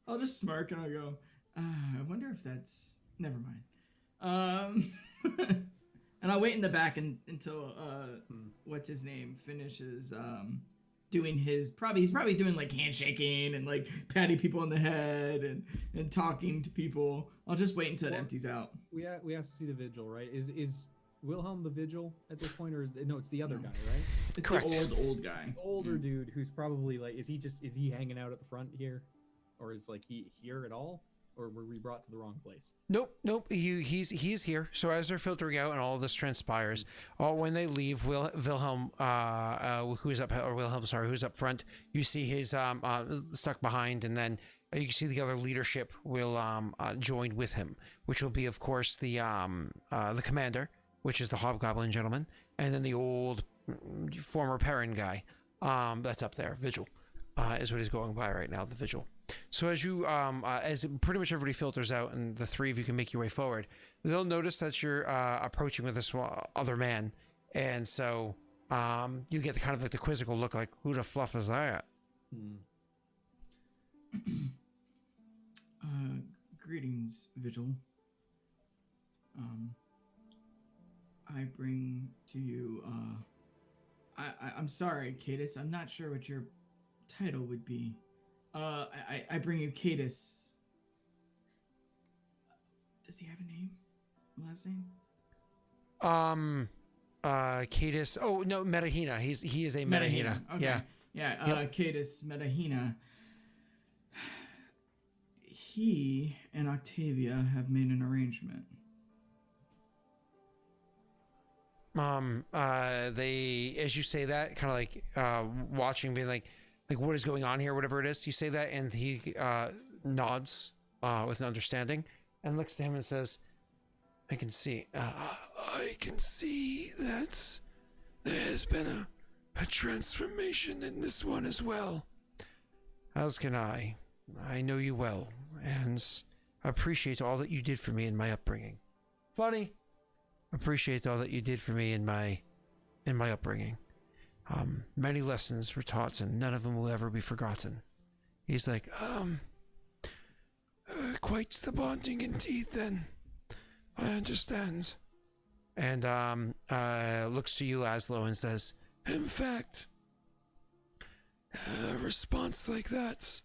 I'll just smirk and I'll go, I wonder if that's... Never mind. And I'll wait in the back until what's his name finishes doing his... He's probably doing like handshaking and like patting people on the head and talking to people. I'll just wait until it empties out. We have to see the vigil, right? Is Wilhelm the Vigil at this point, or no? It's the other guy, right? It's Correct. the old guy. Older dude who's probably like, is he hanging out at the front here, or is like he here at all, or were we brought to the wrong place? Nope. He's here. So as they're filtering out and all of this transpires, when they leave, Wilhelm, who's up front, you see his stuck behind, and then you can see the other leadership will join with him, which will be, of course, the commander, which is the hobgoblin gentleman, and then the old former Perrin guy that's up there, Vigil, is what he's going by right now, the Vigil. So as you, as pretty much everybody filters out and the three of you can make your way forward, they'll notice that you're approaching with this other man. And so you get the kind of like the quizzical look like, who the fluff is that? Greetings, Vigil. I bring to you, I'm sorry, Cadus, I'm not sure what your title would be. I bring you Cadus. Does he have a name? Last name? Cadus. Oh no, Metahina. He is a Metahina. Okay. Yeah. Cadus Metahina. He and Octavia have made an arrangement. They, as you say that, kind of like watching, being like what is going on here, whatever it is. You say that, and he nods with an understanding and looks to him and says, I can see that there has been a transformation in this one as well. As can I. I know you well, and appreciate all that you did for me in my upbringing. Funny. Appreciate all that you did for me in my upbringing. Many lessons were taught, and none of them will ever be forgotten. He's like, quite the bonding indeed, then. I understand. And looks to you, Laszlo, and says, in fact, a response like that,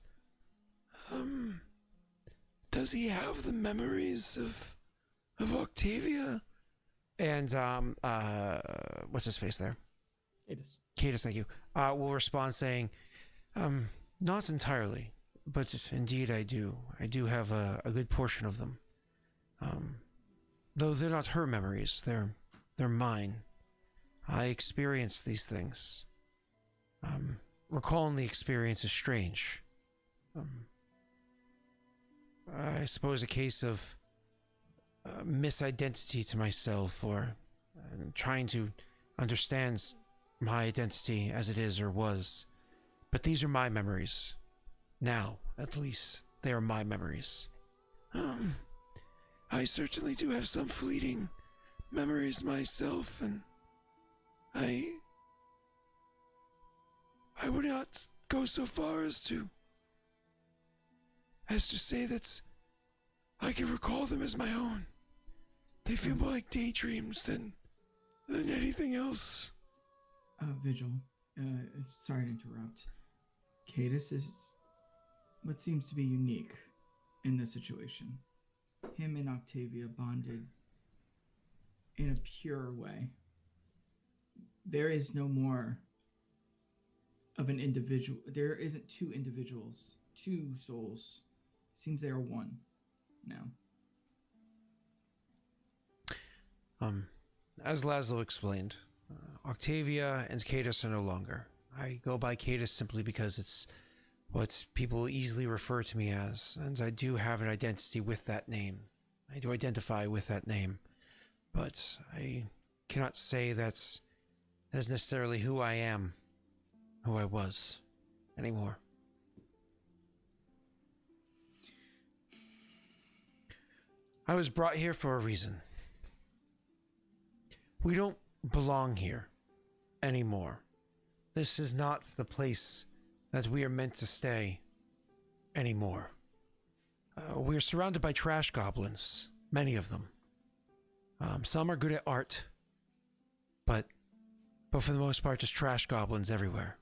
does he have the memories of Octavia? And what's his face there? Cadus, thank you. Will respond saying, not entirely, but indeed I do. I do have a good portion of them. Though they're not her memories, they're mine. I experienced these things. Recalling the experience is strange. I suppose a case of misidentity to myself, or trying to understand my identity as it is or was. But these are my memories. Now, at least, they are my memories. I certainly do have some fleeting memories myself, and I would not go so far as to say that I can recall them as my own. They feel more like daydreams than anything else. Vigil, sorry to interrupt. Cadus is what seems to be unique in this situation. Him and Octavia bonded in a pure way. There is no more of an individual. There isn't two individuals, two souls. Seems they are one now. As Laszlo explained, Octavia and Cadus are no longer. I go by Cadus simply because it's what people easily refer to me as, and I do have an identity with that name. I do identify with that name, but I cannot say that's necessarily who I am, who I was, anymore. I was brought here for a reason. We don't belong here anymore. This is not the place that we are meant to stay anymore. We're surrounded by trash goblins, many of them. Some are good at art, but for the most part, just trash goblins everywhere.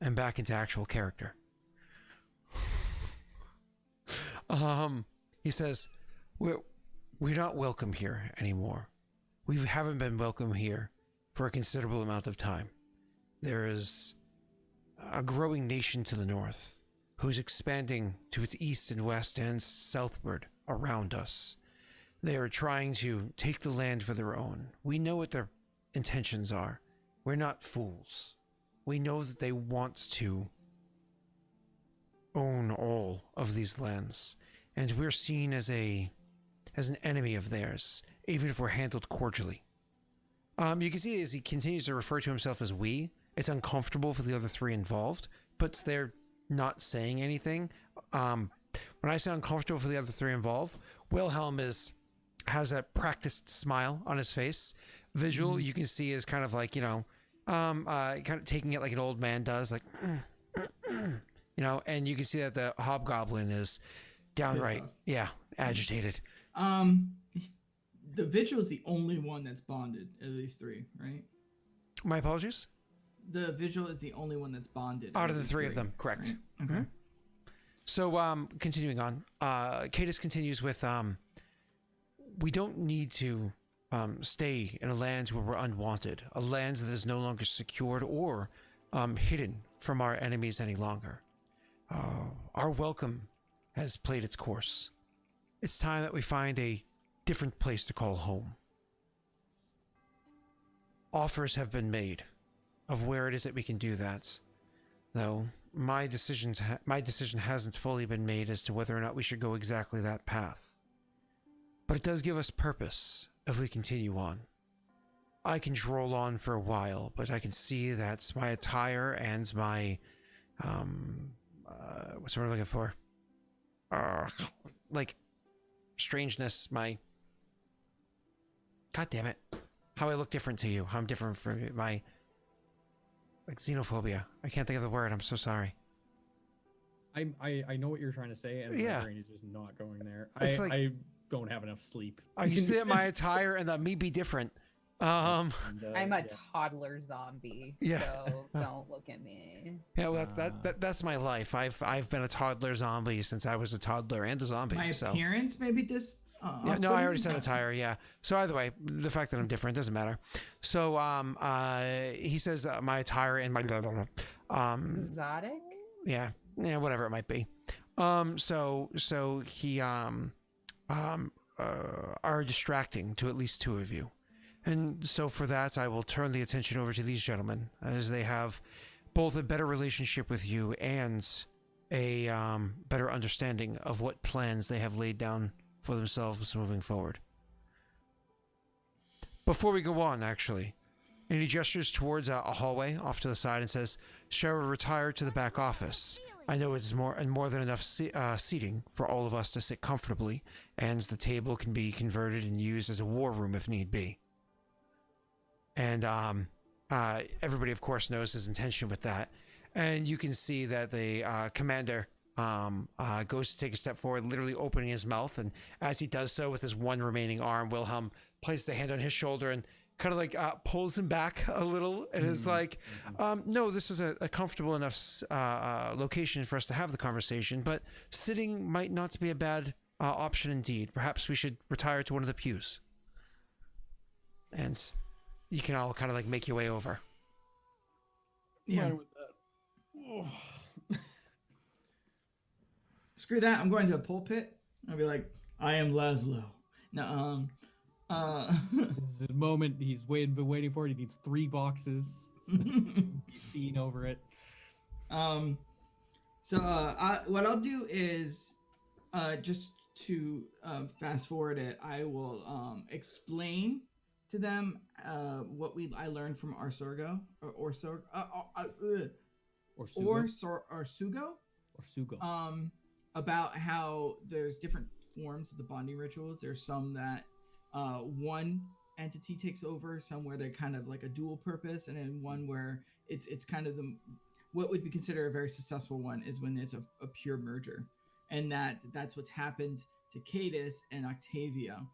And back into actual character. He says, we're not welcome here anymore. We haven't been welcome here for a considerable amount of time. There is a growing nation to the north who's expanding to its east and west and southward around us. They are trying to take the land for their own. We know what their intentions are. We're not fools. We know that they want to own all of these lands, and we're seen as an enemy of theirs, even if we're handled cordially. You can see as he continues to refer to himself as we, it's uncomfortable for the other three involved, but they're not saying anything. When I say uncomfortable for the other three involved, Wilhelm has a practiced smile on his face. Vigil, you can see, is kind of like, kind of taking it like an old man does, like, and you can see that the hobgoblin is downright, agitated. The Vigil is the only one that's bonded, at least three, right? My apologies? The Vigil is the only one that's bonded. Out of the three of them, correct. Right? Okay. So, continuing on, Cadus continues with, we don't need to stay in a land where we're unwanted, a land that is no longer secured or hidden from our enemies any longer. Our welcome has played its course. It's time that we find a different place to call home. Offers have been made of where it is that we can do that, though my decision hasn't fully been made as to whether or not we should go exactly that path. But it does give us purpose if we continue on. I can droll on for a while, but I can see that my attire and my what's the word I'm looking for? Like strangeness, God damn it. How I look different to you. How I'm different from my xenophobia. I can't think of the word. I'm so sorry. I know what you're trying to say, and my brain is just not going there. I don't have enough sleep. I can see that my attire and that me be different. I'm a toddler zombie, so don't look at me. Yeah, well, that's my life. I've been a toddler zombie since I was a toddler and a zombie. My appearance, maybe this. No, I already said attire. Yeah. So either way, the fact that I'm different doesn't matter. So he says my attire and my exotic. Yeah, whatever it might be. So he are distracting to at least two of you. And so for that, I will turn the attention over to these gentlemen, as they have both a better relationship with you and a better understanding of what plans they have laid down for themselves moving forward. Before we go on, actually, and he gestures towards a hallway off to the side and says, "Shall we retire to the back office? I know it's more than enough seating for all of us to sit comfortably, and the table can be converted and used as a war room if need be." And everybody, of course, knows his intention with that. And you can see that the commander goes to take a step forward, literally opening his mouth. And as he does so with his one remaining arm, Wilhelm places a hand on his shoulder and kind of like pulls him back a little and is like, no, this is a comfortable enough location for us to have the conversation, but sitting might not be a bad option indeed. Perhaps we should retire to one of the pews. And you can all kind of like make your way over. Yeah. Screw that. I'm going to a pulpit. I'll be like, I am Laszlo. No, This is the moment he's been waiting for. He needs 3 boxes. He's seen over it. So what I'll do is just to fast forward it, I will explain to them what I learned from Arsurgo about how there's different forms of the bonding rituals. There's some that one entity takes over, some where they're kind of like a dual purpose, and then one where it's kind of what would be considered a very successful one is when it's a pure merger, and that's what's happened to Cadus and Octavia.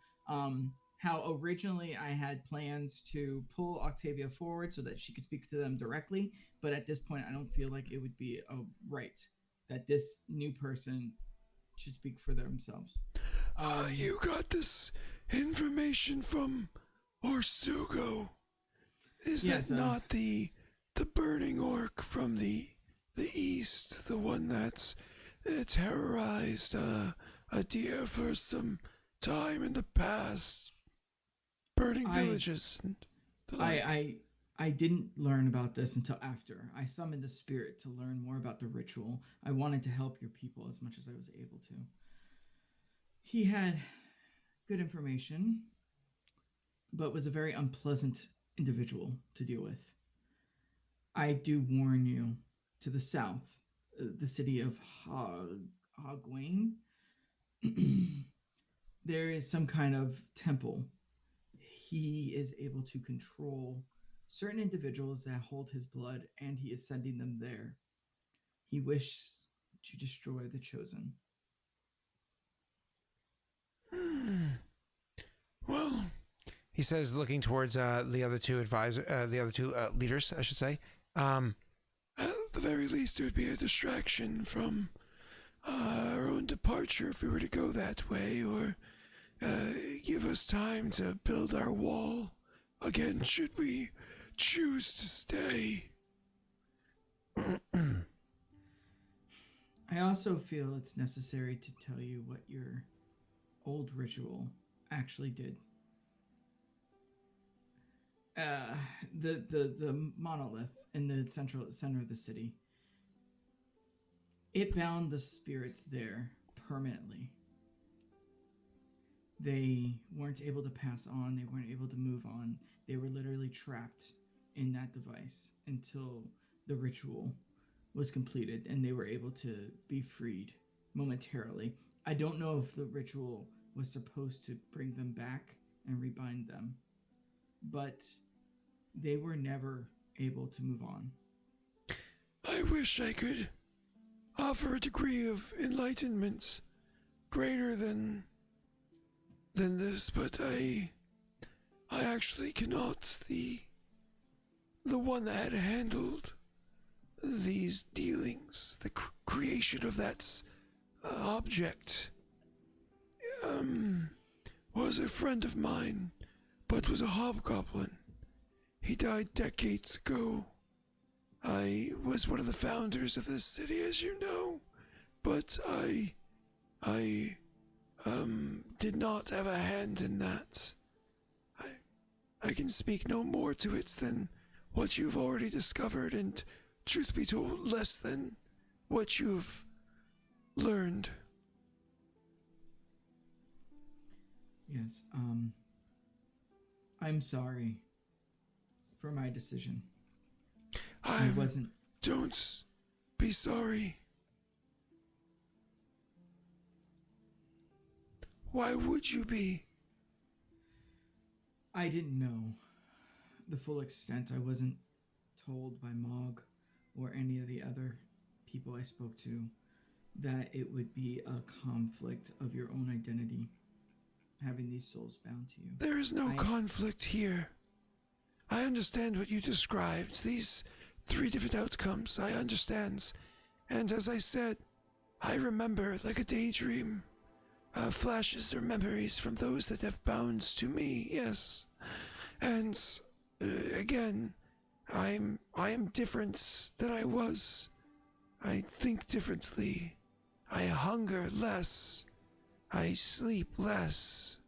How originally I had plans to pull Octavia forward so that she could speak to them directly, but at this point I don't feel like it would be right that this new person should speak for themselves. You got this information from or Sugo. Is Yes, that not the burning orc from the east, the one that's terrorized Adia for some time in the past, burning villages and the like? I didn't learn about this until after. I summoned a spirit to learn more about the ritual. I wanted to help your people as much as I was able to. He had good information, but was a very unpleasant individual to deal with. I do warn you, to the south, the city of Hogwain, there is some kind of temple. He is able to control certain individuals that hold his blood, and he is sending them there. He wishes to destroy the chosen. Well, He says, looking towards the other two leaders, I should say. at the very least, it would be a distraction from our own departure if we were to go that way, or give us time to build our wall again should we choose to stay. I also feel it's necessary to tell you what your old ritual actually did. The monolith in the center of the city. It bound the spirits there permanently. They weren't able to pass on. They weren't able to move on. They were literally trapped in that device until the ritual was completed and they were able to be freed momentarily. I don't know if the ritual was supposed to bring them back and rebind them, but they were never able to move on. I wish I could offer a degree of enlightenment greater than this, but I actually cannot. The one that handled these dealings, the creation of that object, was a friend of mine, but was a hobgoblin. He died decades ago. I was one of the founders of this city, as you know, but I did not have a hand in that. I can speak no more to it than what you've already discovered, and truth be told, less than what you've learned. Yes, I'm sorry for my decision. I wasn't... Don't be sorry. Why would you be? I didn't know the full extent. I wasn't told by Mog or any of the other people I spoke to that it would be a conflict of your own identity, having these souls bound to you. There is no conflict here. I understand what you described. These 3 different outcomes, I understand. And as I said, I remember like a daydream. Flashes or memories from those that have bound to me, yes. And again, I am different than I was. I think differently. I hunger less. I sleep less.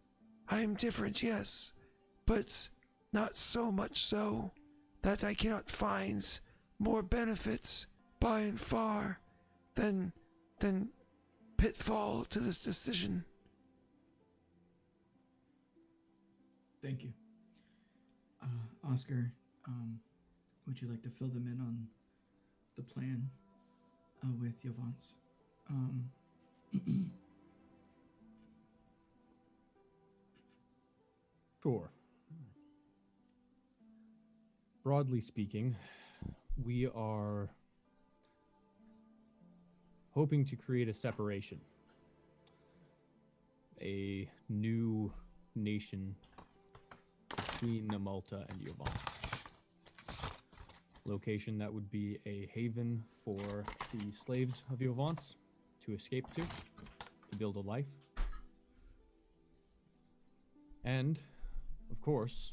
I am different, yes, but not so much so that I cannot find more benefits by and far than pitfall to this decision. Thank you. Oscar, would you like to fill them in on the plan with Yovance? Sure. Broadly speaking, we are hoping to create a separation. A new nation between Amulta and Yovance. Location that would be a haven for the slaves of Yovance to escape to build a life. And, of course,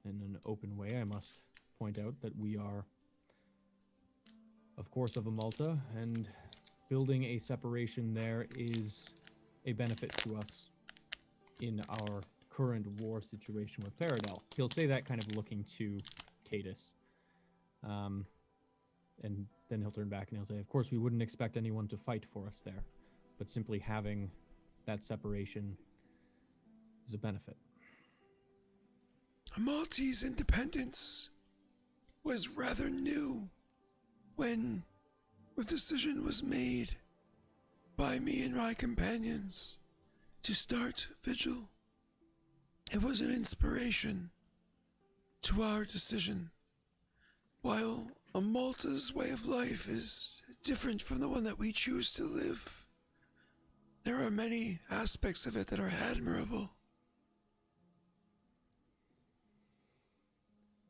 in an open way, I must point out that we are, of course, of Amulta, and building a separation there is a benefit to us in our current war situation with Faradel. He'll say that kind of looking to Cadus. And then he'll turn back and he'll say, of course, we wouldn't expect anyone to fight for us there, but simply having that separation is a benefit. Maltese Independence was rather new when the decision was made by me and my companions to start Vigil. It was an inspiration to our decision. While Amulta's way of life is different from the one that we choose to live, there are many aspects of it that are admirable.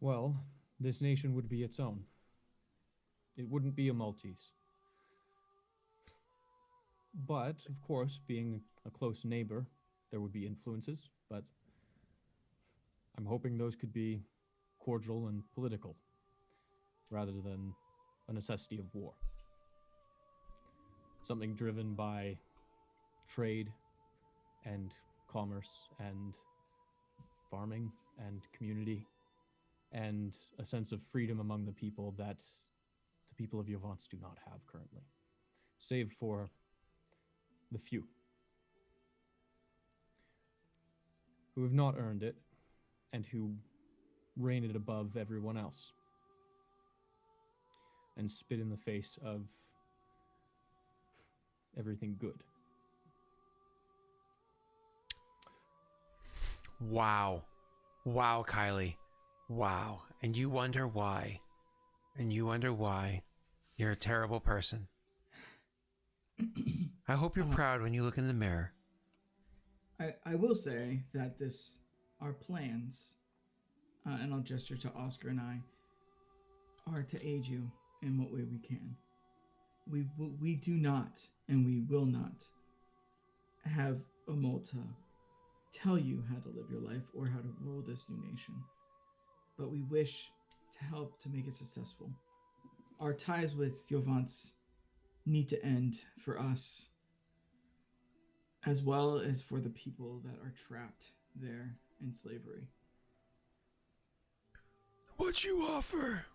Well, this nation would be its own. It wouldn't be a Maltese. But, of course, being a close neighbor, there would be influences, but I'm hoping those could be cordial and political, rather than a necessity of war. Something driven by trade and commerce and farming and community and a sense of freedom among the people that the people of Yovance do not have currently, save for the few who have not earned it and who reign it above everyone else and spit in the face of everything good. Wow. Wow, Kylie. Wow. And you wonder why. And you wonder why you're a terrible person. I hope you're proud when you look in the mirror. I will say that our plans, and I'll gesture to Oscar and I, are to aid you in what way we can. We do not, and we will not, have Amulta tell you how to live your life or how to rule this new nation. But we wish to help to make it successful. Our ties with Yovance need to end for us, as well as for the people that are trapped there in slavery. What you offer,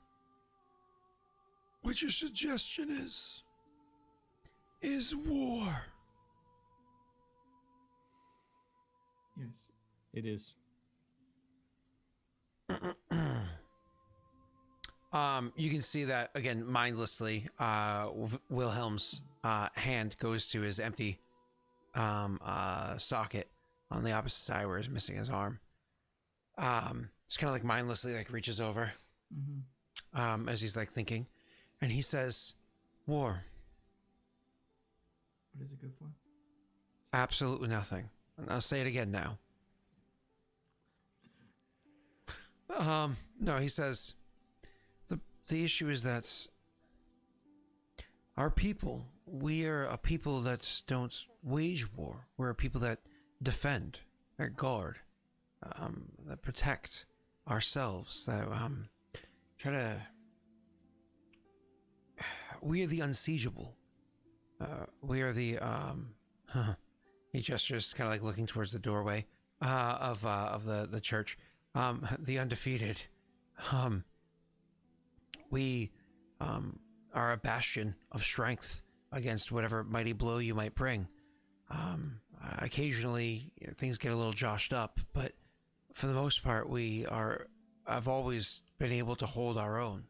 what your suggestion is war. Yes. It is. You can see that again mindlessly. Wilhelm's hand goes to his empty socket on the opposite side where he's missing his arm. It's kind of like mindlessly like reaches over as he's like thinking, and he says, "War. What is it good for?" Absolutely nothing." And I'll say it again now. No, he says, the issue is that our people, we are a people that don't wage war. We're a people that defend, that guard, that protect ourselves, that try to... We are the unsiegeable. We are the... He gestures, kind of like looking towards the doorway of the church. The undefeated. We are a bastion of strength against whatever mighty blow you might bring. Occasionally, things get a little joshed up, but for the most part, I've always been able to hold our own.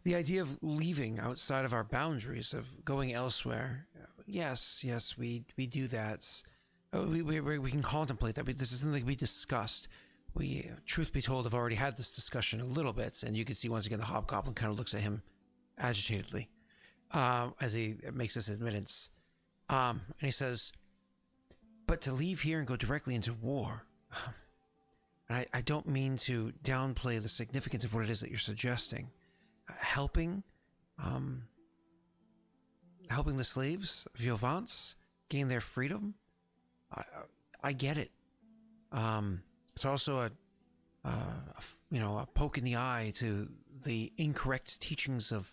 The idea of leaving outside of our boundaries, of going elsewhere, yes, we do that. We can contemplate that. This is something we discussed. We, truth be told, have already had this discussion a little bit, and you can see once again the hobgoblin kind of looks at him agitatedly as he makes this admittance. And he says, but to leave here and go directly into war, and I don't mean to downplay the significance of what it is that you're suggesting. Helping the slaves of Yovance gain their freedom, I get it. It's also a poke in the eye to the incorrect teachings of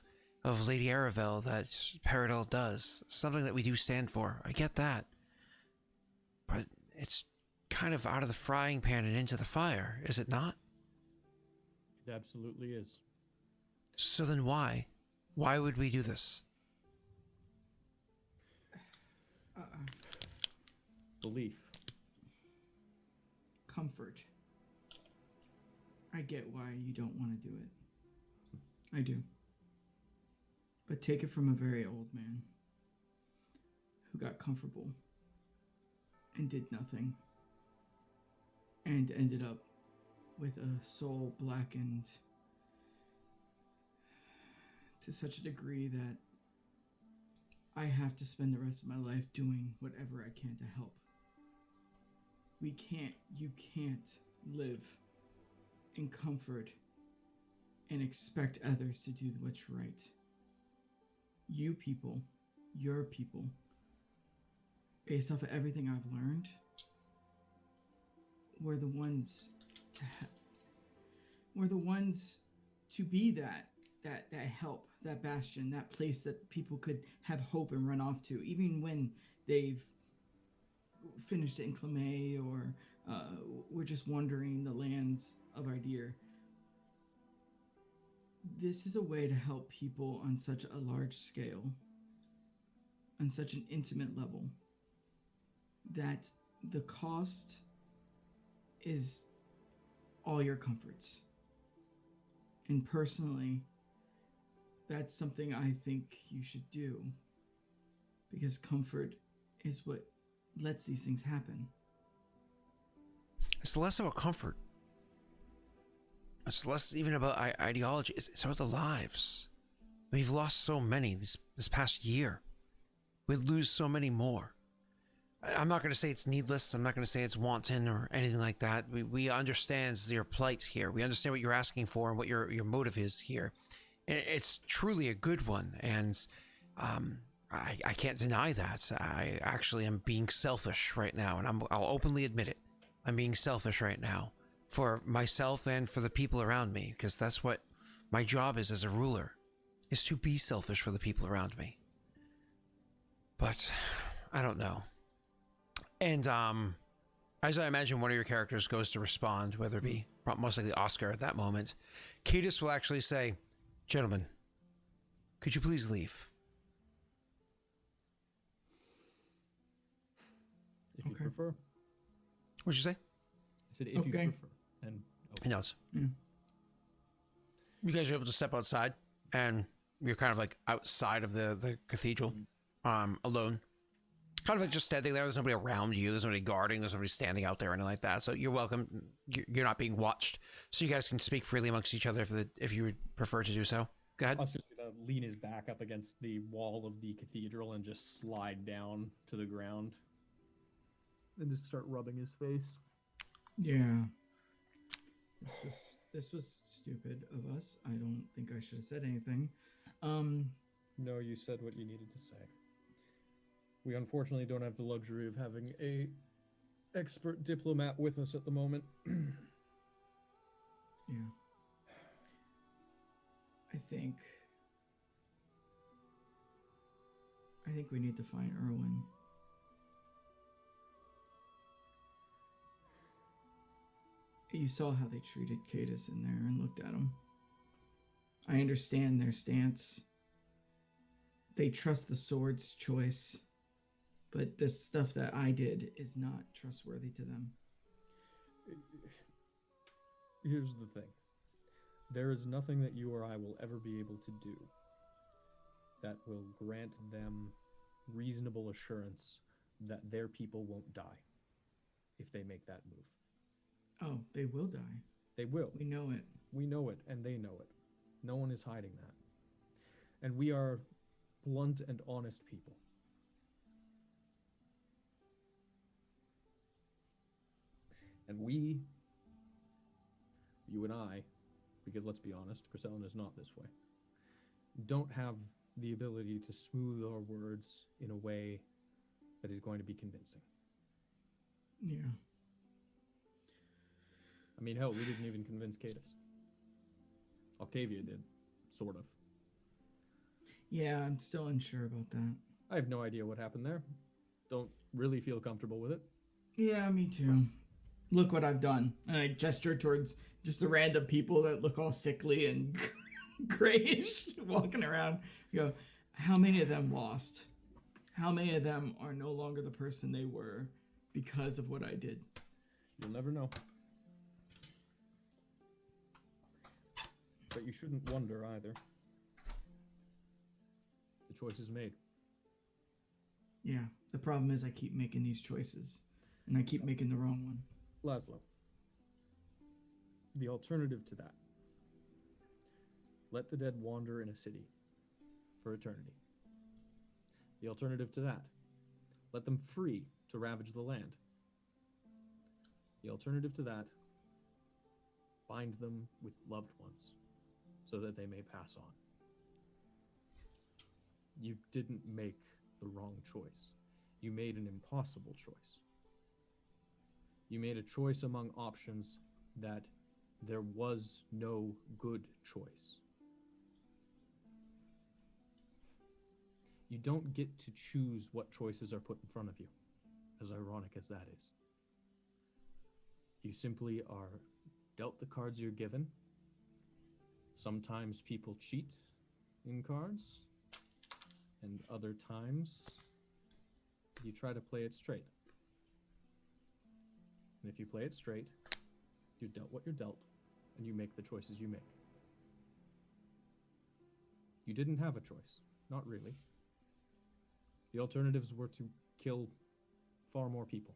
Lady Aravel that Paradol does. Something that we do stand for. I get that. But it's kind of out of the frying pan and into the fire, is it not? It absolutely is. So then why? Why would we do this? Belief. Comfort. I get why you don't want to do it. I do. But take it from a very old man who got comfortable and did nothing and ended up with a soul blackened to such a degree that I have to spend the rest of my life doing whatever I can to help. You can't live in comfort and expect others to do what's right. You people, your people, based off of everything I've learned, we're the ones to be that help, that bastion, that place that people could have hope and run off to, even when they've finished in Clemay or we're just wandering the lands of our dear. This is a way to help people on such a large scale, on such an intimate level, that the cost is all your comforts. And personally, that's something I think you should do, because comfort is what lets these things happen. It's less about comfort. It's less even about ideology. It's about the lives. We've lost so many this past year. We'd lose so many more. I'm not going to say it's needless. I'm not going to say it's wanton or anything like that. We understand your plight here. We understand what you're asking for and what your motive is here. And it's truly a good one. And I can't deny that. I actually am being selfish right now, and I'll openly admit it. I'm being selfish right now for myself and for the people around me, because that's what my job is as a ruler, is to be selfish for the people around me. But I don't know. And as I imagine one of your characters goes to respond, whether it be most likely Oscar at that moment, Cadus will actually say, "Gentlemen, could you please leave?" If you prefer. What'd you say? I said if you prefer. And he nods. Yeah. You guys are able to step outside, and you're kind of like outside of the cathedral, alone. Kind of like just standing there. There's nobody around you. There's nobody guarding. There's nobody standing out there or anything like that. So you're welcome. You're not being watched. So you guys can speak freely amongst each other if you would prefer to do so. Go ahead. Oscar's going to lean his back up against the wall of the cathedral and just slide down to the ground. And just start rubbing his face. Yeah. This was stupid of us. I don't think I should have said anything. No, you said what you needed to say. We unfortunately don't have the luxury of having a expert diplomat with us at the moment. Yeah. I think we need to find Erwin. You saw how they treated Cadus in there and looked at him. I understand their stance. They trust the sword's choice, but the stuff that I did is not trustworthy to them. Here's the thing. There is nothing that you or I will ever be able to do that will grant them reasonable assurance that their people won't die if they make that move. Oh, they will die. They will. We know it. We know it, and they know it. No one is hiding that. And we are blunt and honest people. And we, you and I, because let's be honest, Griselin is not this way, don't have the ability to smooth our words in a way that is going to be convincing. Yeah. I mean, hell, we didn't even convince Cadus. Octavia did, sort of. Yeah, I'm still unsure about that. I have no idea what happened there. Don't really feel comfortable with it. Yeah, me too. Look what I've done. And I gesture towards just the random people that look all sickly and grayish walking around. You go, how many of them lost? How many of them are no longer the person they were because of what I did? You'll never know. But you shouldn't wonder either. The choice is made. Yeah, the problem is I keep making these choices, and I keep making the wrong one. Laszlo, the alternative to that. Let the dead wander in a city for eternity. The alternative to that. Let them free to ravage the land. The alternative to that. Bind them with loved ones so that they may pass on. You didn't make the wrong choice. You made an impossible choice. You made a choice among options that there was no good choice. You don't get to choose what choices are put in front of you, as ironic as that is. You simply are dealt the cards you're given. Sometimes people cheat in cards, and other times you try to play it straight. And if you play it straight, you're dealt what you're dealt, and you make the choices you make. You didn't have a choice, not really. The alternatives were to kill far more people.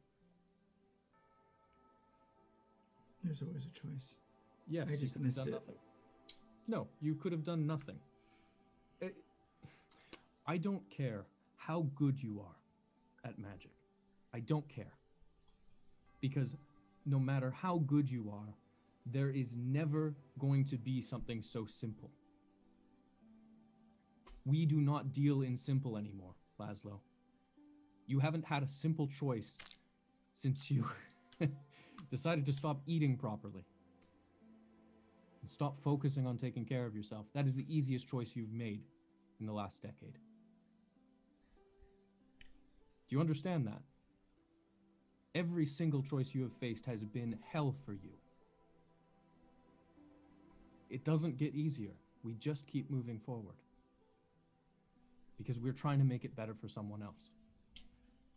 There's always a choice. Yes, I just missed it. Nothing. No, you could have done nothing. I don't care how good you are at magic. I don't care. Because no matter how good you are, there is never going to be something so simple. We do not deal in simple anymore, Laszlo. You haven't had a simple choice since you decided to stop eating properly. And stop focusing on taking care of yourself. That is the easiest choice you've made in the last decade. Do you understand that? Every single choice you have faced has been hell for you. It doesn't get easier. We just keep moving forward. Because we're trying to make it better for someone else.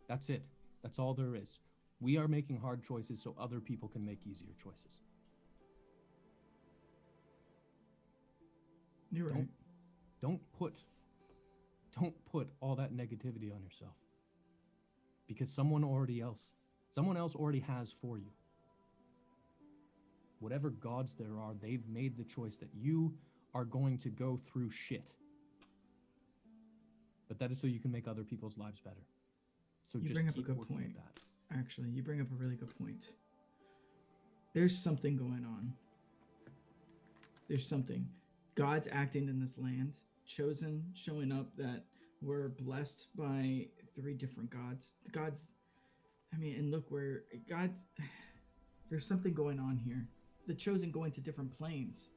That's it. That's all there is. We are making hard choices so other people can make easier choices. You're right. Don't put all that negativity on yourself. Because someone else already has for you. Whatever gods there are, they've made the choice that you are going to go through shit. But that is so you can make other people's lives better. So You just bring up a keep good working point. with that. Actually, you bring up a really good point. There's something going on. There's something. God's acting in this land. Chosen, showing up that we're blessed by 3 different gods. The gods, and look where God's, there's something going on here. The chosen going to different planes.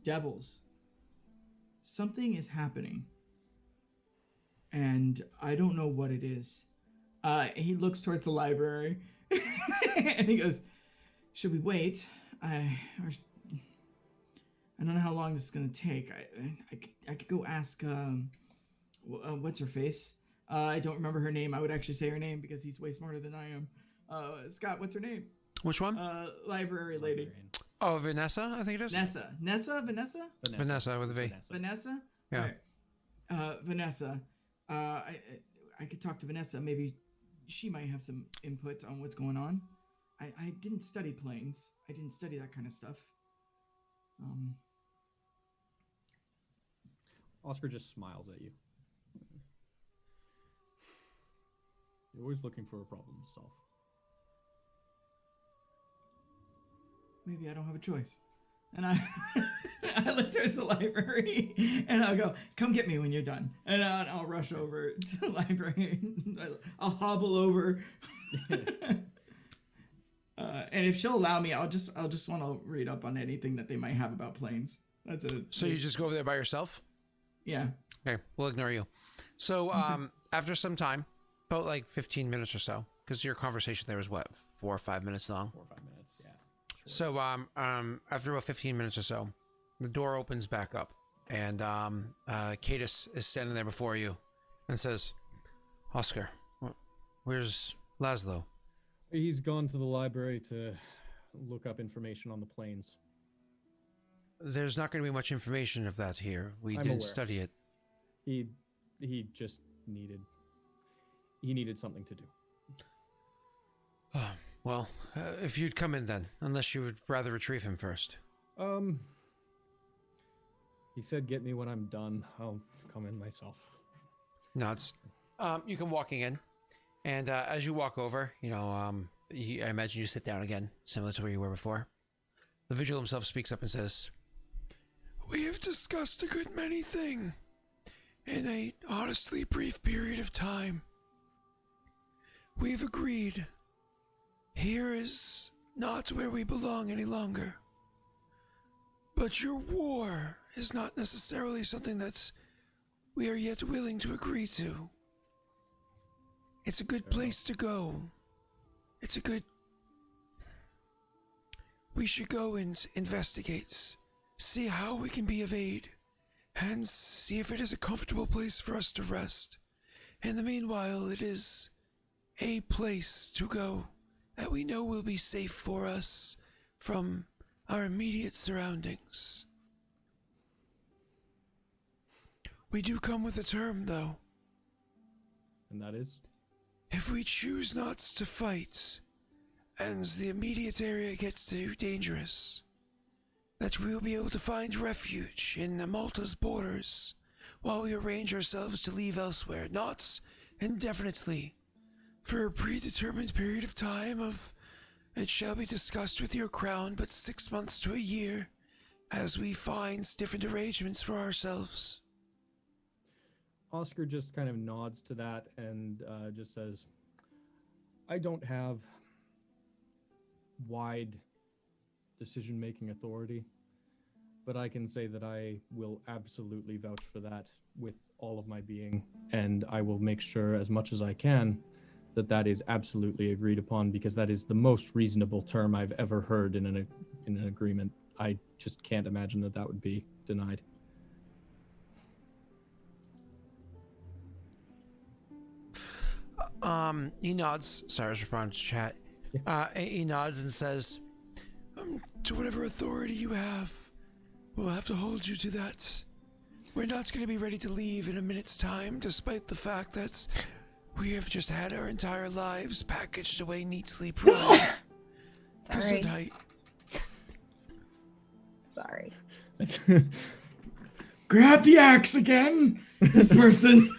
Devils. Something is happening. And I don't know what it is. He looks towards the library and he goes, should we wait? I don't know how long this is going to take. I could go ask, what's her face? I don't remember her name. I would actually say her name because he's way smarter than I am. Scott, what's her name? Which one? Library lady. Oh, Vanessa, I think it is. Vanessa? Vanessa with a V. Vanessa? Yeah. Right. Vanessa. I could talk to Vanessa. Maybe she might have some input on what's going on. I didn't study planes. I didn't study that kind of stuff. Oscar just smiles at you. You're always looking for a problem to solve. Maybe I don't have a choice. And I look towards the library and I'll go, come get me when you're done. And I'll rush over to the library. I'll hobble over. And and if she'll allow me, I'll just want to read up on anything that they might have about planes. That's it. So you just go over there by yourself? Yeah. Okay, we'll ignore you. So after some time, about like 15 minutes or so, because your conversation there was what, 4 or 5 minutes long? 4 or 5 minutes, yeah. So after about 15 minutes or so, the door opens back up, and Cadus is standing there before you, and says, "Oscar, where's Laszlo?" He's gone to the library to look up information on the planes. There's not going to be much information of that here. We I'm didn't aware. study it. He just needed something to do. Well, if you'd come in then, unless you would rather retrieve him first. He said get me when I'm done. I'll come in myself. Nods. You come walking in, and as you walk over, I imagine you sit down again, similar to where you were before. The vigil himself speaks up and says, We have discussed a good many things in a honestly brief period of time. We've agreed here is not where we belong any longer. But your war is not necessarily something that we are yet willing to agree to. It's a good place to go. We should go and investigate, see how we can be of aid, and see if it is a comfortable place for us to rest. In the meanwhile, it is a place to go that we know will be safe for us from our immediate surroundings. We do come with a term, though. And that is? If we choose not to fight, and the immediate area gets too dangerous, that we will be able to find refuge in Amulta's borders while we arrange ourselves to leave elsewhere, not indefinitely, for a predetermined period of time of, it shall be discussed with your crown, but 6 months to a year, as we find different arrangements for ourselves. Oscar just kind of nods to that and just says, I don't have wide decision-making authority, but I can say that I will absolutely vouch for that with all of my being, and I will make sure as much as I can that that is absolutely agreed upon, because that is the most reasonable term I've ever heard in an agreement. I just can't imagine that that would be denied. He nods. Cyrus responds to chat. He nods and says, To whatever authority you have, we'll have to hold you to that. We're not going to be ready to leave in a minute's time, despite the fact that we have just had our entire lives packaged away neatly, Sorry. Gesundheit. Sorry. Grab the axe again! This person.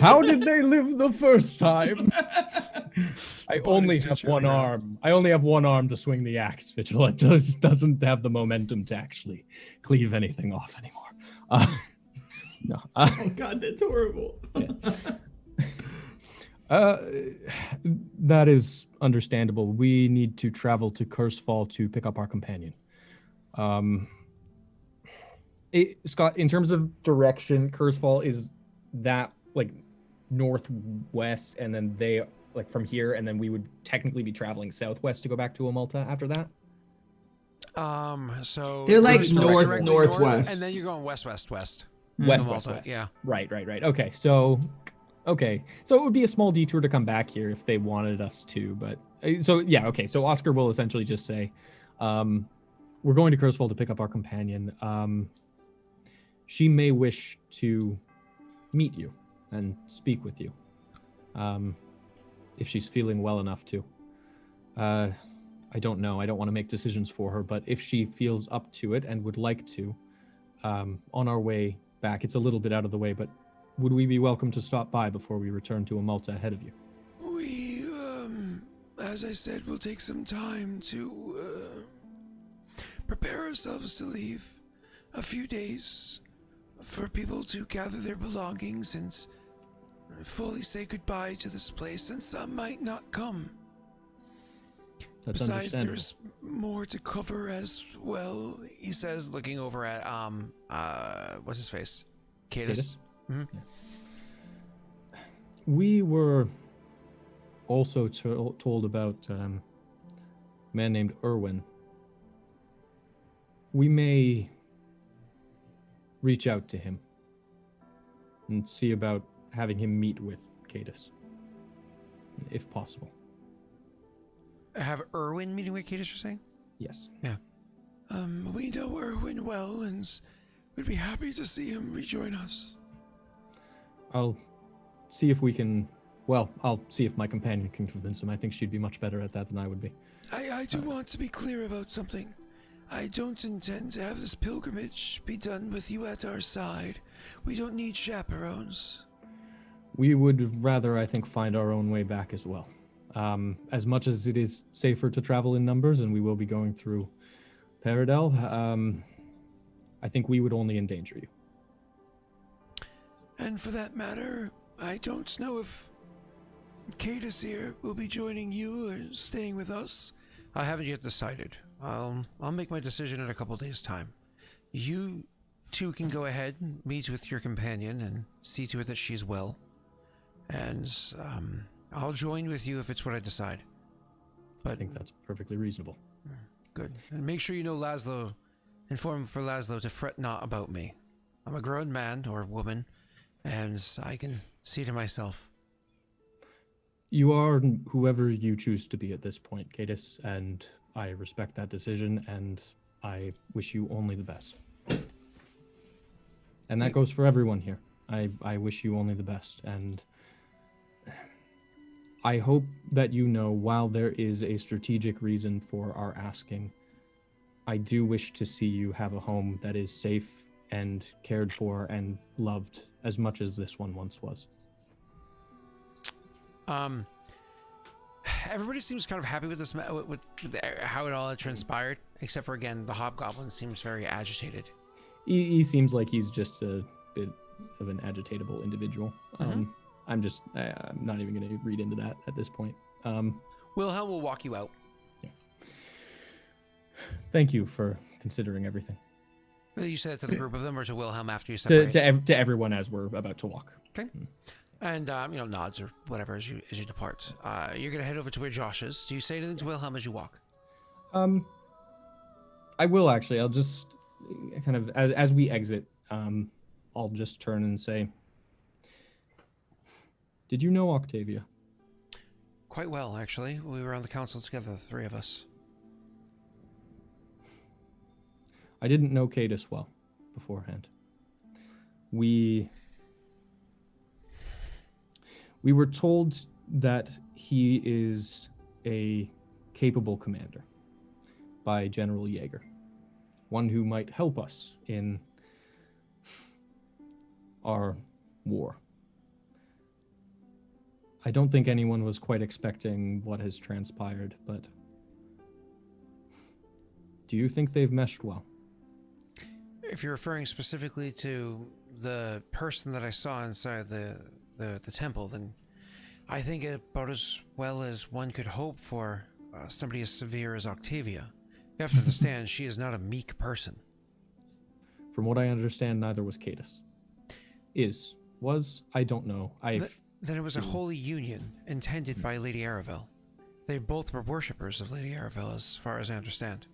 How did they live the first time? I only have one arm. I only have one arm to swing the axe, Vigil. It just doesn't have the momentum to actually cleave anything off anymore. No. Oh god, that's horrible. That is understandable. We need to travel to Cursefall to pick up our companion. Scott, in terms of direction, Cursefall is that like northwest, and then they like from here, and then we would technically be traveling southwest to go back to Amulta after that. So They're like directly northwest, and then you're going west. West. Yeah. Right. Okay. So it would be a small detour to come back here if they wanted us to, but so yeah. Okay. So Oscar will essentially just say, we're going to Cursefall to pick up our companion. She may wish to meet you and speak with you, if she's feeling well enough to. I don't know. I don't want to make decisions for her, but if she feels up to it and would like to, on our way back, it's a little bit out of the way, but would we be welcome to stop by before we return to Amulta ahead of you? We, as I said, will take some time to prepare ourselves to leave. A few days for people to gather their belongings and fully say goodbye to this place, and some might not come. That's Besides, understandable. there's more to cover as well, He says, looking over at what's his face, Cadus? Cadus. We were also told about a man named Erwin. We may reach out to him and see about having him meet with Cadus, if possible. Have Erwin meeting with Cadus, you're saying? Yes. We know Erwin well and would be happy to see him rejoin us. I'll see if we can. Well, I'll see if my companion can convince him. I think she'd be much better at that than I would be. I do want to be clear about something. I don't intend to have this pilgrimage be done with you at our side. We don't need chaperones. We would rather, I think, find our own way back as well. As much as it is safer to travel in numbers, and we will be going through Paradel, I think we would only endanger you. And for that matter, I don't know if Cadus here will be joining you or staying with us. I haven't yet decided. I'll make my decision in a couple days' time. You two can go ahead and meet with your companion and see to it that she's well. And I'll join with you if it's what I decide. But I think that's perfectly reasonable. good. And make sure you know Laszlo. Inform for Laszlo to fret not about me. I'm a grown man or woman, and I can see to myself. You are whoever you choose to be at this point, Cadus, and I respect that decision, and I wish you only the best. And that goes for everyone here. I wish you only the best, and I hope that you know, while there is a strategic reason for our asking, I do wish to see you have a home that is safe and cared for and loved as much as this one once was. Everybody seems kind of happy with this, with how it all transpired, except for, again, the hobgoblin seems very agitated. He seems like he's just a bit of an agitatable individual. I'm not even going to read into that at this point. Wilhelm will walk you out. Yeah. Thank you for considering everything. You said it to the group of them or to Wilhelm after you separated? To everyone as we're about to walk. Okay. And, nods or whatever as you depart. You're going to head over to where Josh is. Do you say anything to Wilhelm as you walk? I will actually. I'll just kind of, as we exit, I'll just turn and say, did you know Octavia? Quite well, actually. We were on the council together, the three of us. I didn't know Cadus well beforehand. We were told that he is a capable commander by General Jaeger, one who might help us in our war. I don't think anyone was quite expecting what has transpired, but do you think they've meshed well? If you're referring specifically to the person that I saw inside the temple, then I think about as well as one could hope for somebody as severe as Octavia. You have to understand, she is not a meek person. From what I understand, neither was Cadus. I don't know. Then it was a holy union intended by Lady Aravel. They both were worshippers of Lady Aravel, as far as I understand.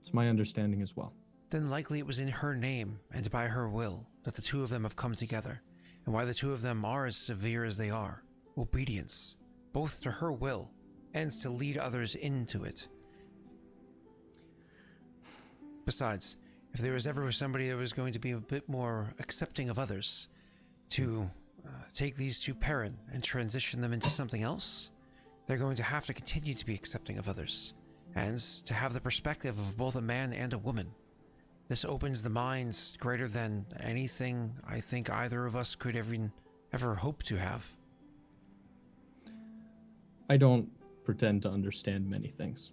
It's my understanding as well. Then likely it was in her name and by her will that the two of them have come together, and why the two of them are as severe as they are. Obedience, both to her will and to lead others into it. Besides, if there was ever somebody that was going to be a bit more accepting of others, to take these two Perrin and transition them into something else, they're going to have to continue to be accepting of others, and to have the perspective of both a man and a woman. This opens the minds greater than anything I think either of us could ever hope to have. I don't pretend to understand many things.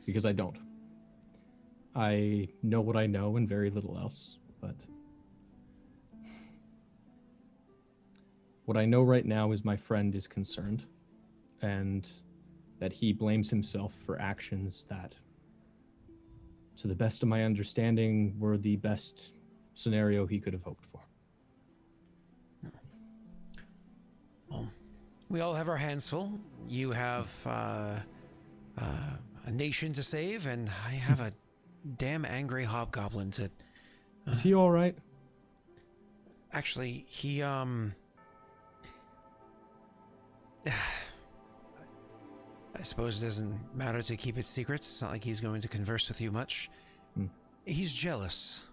Because I don't. I know what I know and very little else, but what I know right now is my friend is concerned, and that he blames himself for actions that, to the best of my understanding, were the best scenario he could have hoped for. Well, we all have our hands full. You have a nation to save, and I have a damn angry hobgoblin to... Is he all right? Actually, he, I suppose it doesn't matter to keep it secret. It's not like he's going to converse with you much. He's jealous.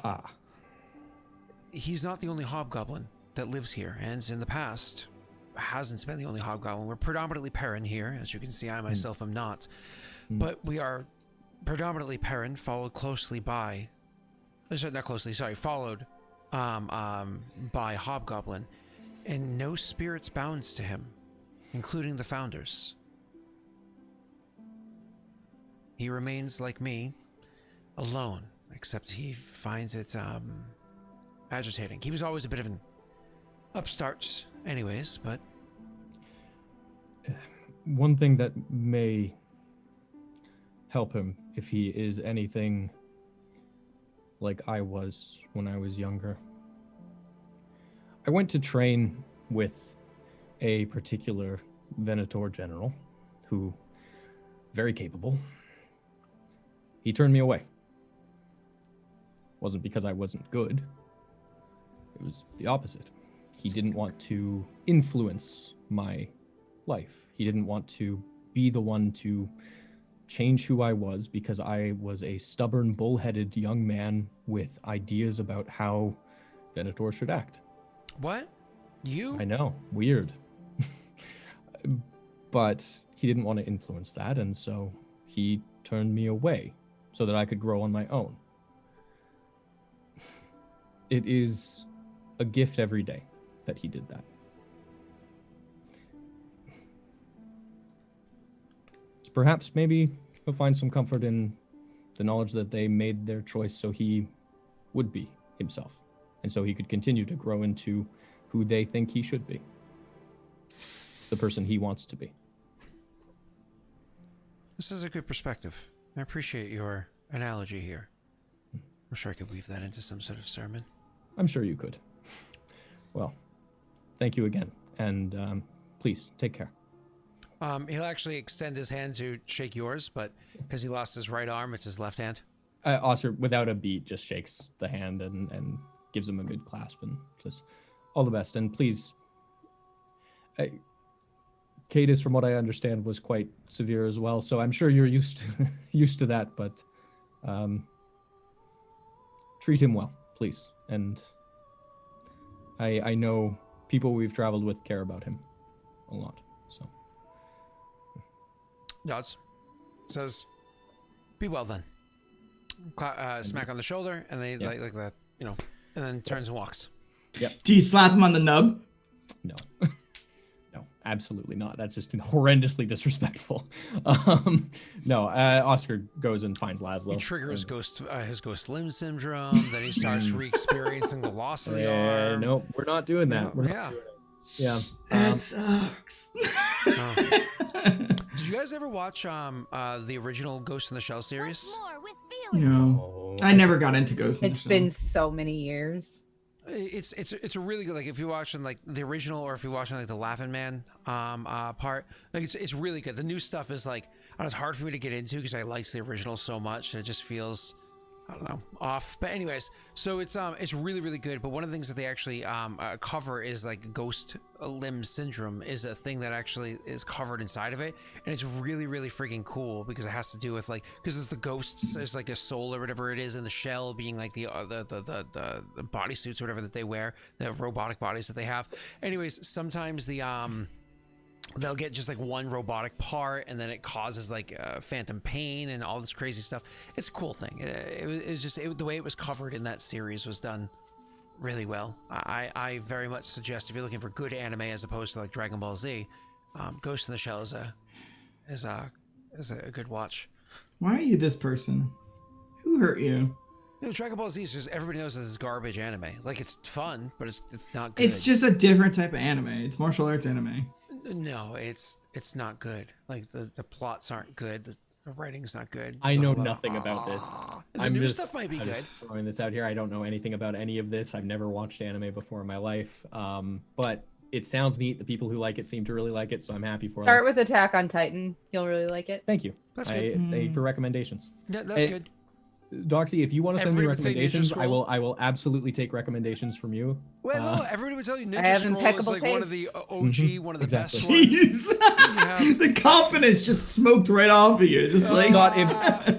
Ah. He's not the only hobgoblin that lives here, and in the past hasn't been the only hobgoblin. We're predominantly Perrin here. As you can see, I myself am not. But we are predominantly Perrin, followed closely by... followed by Hobgoblin, and no spirits bound to him, including the founders. He remains like me, alone, except he finds it agitating. He was always a bit of an upstart anyways, but... One thing that may help him, if he is anything like I was when I was younger. I went to train with a particular Venator general who, very capable. He turned me away. Wasn't because I wasn't good. It was the opposite. He didn't want to influence my life. He didn't want to be the one to change who I was, because I was a stubborn, bullheaded young man with ideas about how Venator should act. What? You? I know, weird. But he didn't want to influence that, and so he turned me away so that I could grow on my own. It is a gift every day that he did that. Perhaps maybe he'll find some comfort in the knowledge that they made their choice so he would be himself, and so he could continue to grow into who they think he should be, the person he wants to be. This is a good perspective. I appreciate your analogy here. I'm sure I could weave that into some sort of sermon. I'm sure you could. Well, thank you again, and please take care. He'll actually extend his hand to shake yours, but because he lost his right arm, it's his left hand. Oscar, without a beat, just shakes the hand and gives him a good clasp and says, all the best. And please, Cadus, from what I understand, was quite severe as well, so I'm sure you're used to that, but treat him well, please. And I know people we've traveled with care about him a lot, so. Nods. Says, be well then. Smack on the shoulder, and they like that, you know, and then turns and walks. Yep. Do you slap him on the nub? No. No, absolutely not. That's just horrendously disrespectful. No, Oscar goes and finds Laszlo. He triggers his ghost limb syndrome, then he starts re-experiencing the loss of the arm. No, we're not doing that. Yeah. That sucks. Did you guys ever watch the original Ghost in the Shell series? No. I never got into Ghost in the It's Shell. been so many years. It's a really good, like, if you're watching like the original, or if you're watching like the Laughing Man part, like it's really good. The new stuff is like, it's hard for me to get into because I liked the original so much, and it just feels, I don't know, off. But anyways, so it's really, really good. But one of the things that they actually cover is like ghost limb syndrome is a thing that actually is covered inside of it, and it's really, really freaking cool because it has to do with like, because it's the ghosts, there's like a soul or whatever it is in the shell, being like the bodysuits or whatever that they wear, the robotic bodies that they have. Anyways, sometimes they'll get just like one robotic part, and then it causes like phantom pain and all this crazy stuff. It's a cool thing. It was just the way it was covered in that series was done really well. I very much suggest, if you're looking for good anime as opposed to like Dragon Ball Z, Ghost in the Shell is a good watch. Why are you this person? Who hurt you? No, Dragon Ball Z is just everybody knows this is garbage anime. Like it's fun, but it's not good. It's just a different type of anime. It's martial arts anime. No, it's not good. Like the plots aren't good. The writing's not good. I know nothing about this. The I'm new just, stuff might be I'm good. just throwing this out here. I don't know anything about any of this. I've never watched anime before in my life. But it sounds neat. The people who like it seem to really like it, so I'm happy for Start them. with Attack on Titan. You'll really like it. Thank you. That's good. Thank you for recommendations. Yeah, that's good. Doxy, if you want to send me Everybody would say Ninja recommendations, Scroll. I will absolutely take recommendations from you. Well, everybody would tell you Ninja have Scroll is impeccable like one of the taste. OG, one of the Exactly. best ones. Jeez. The confidence just smoked right off of you. Just like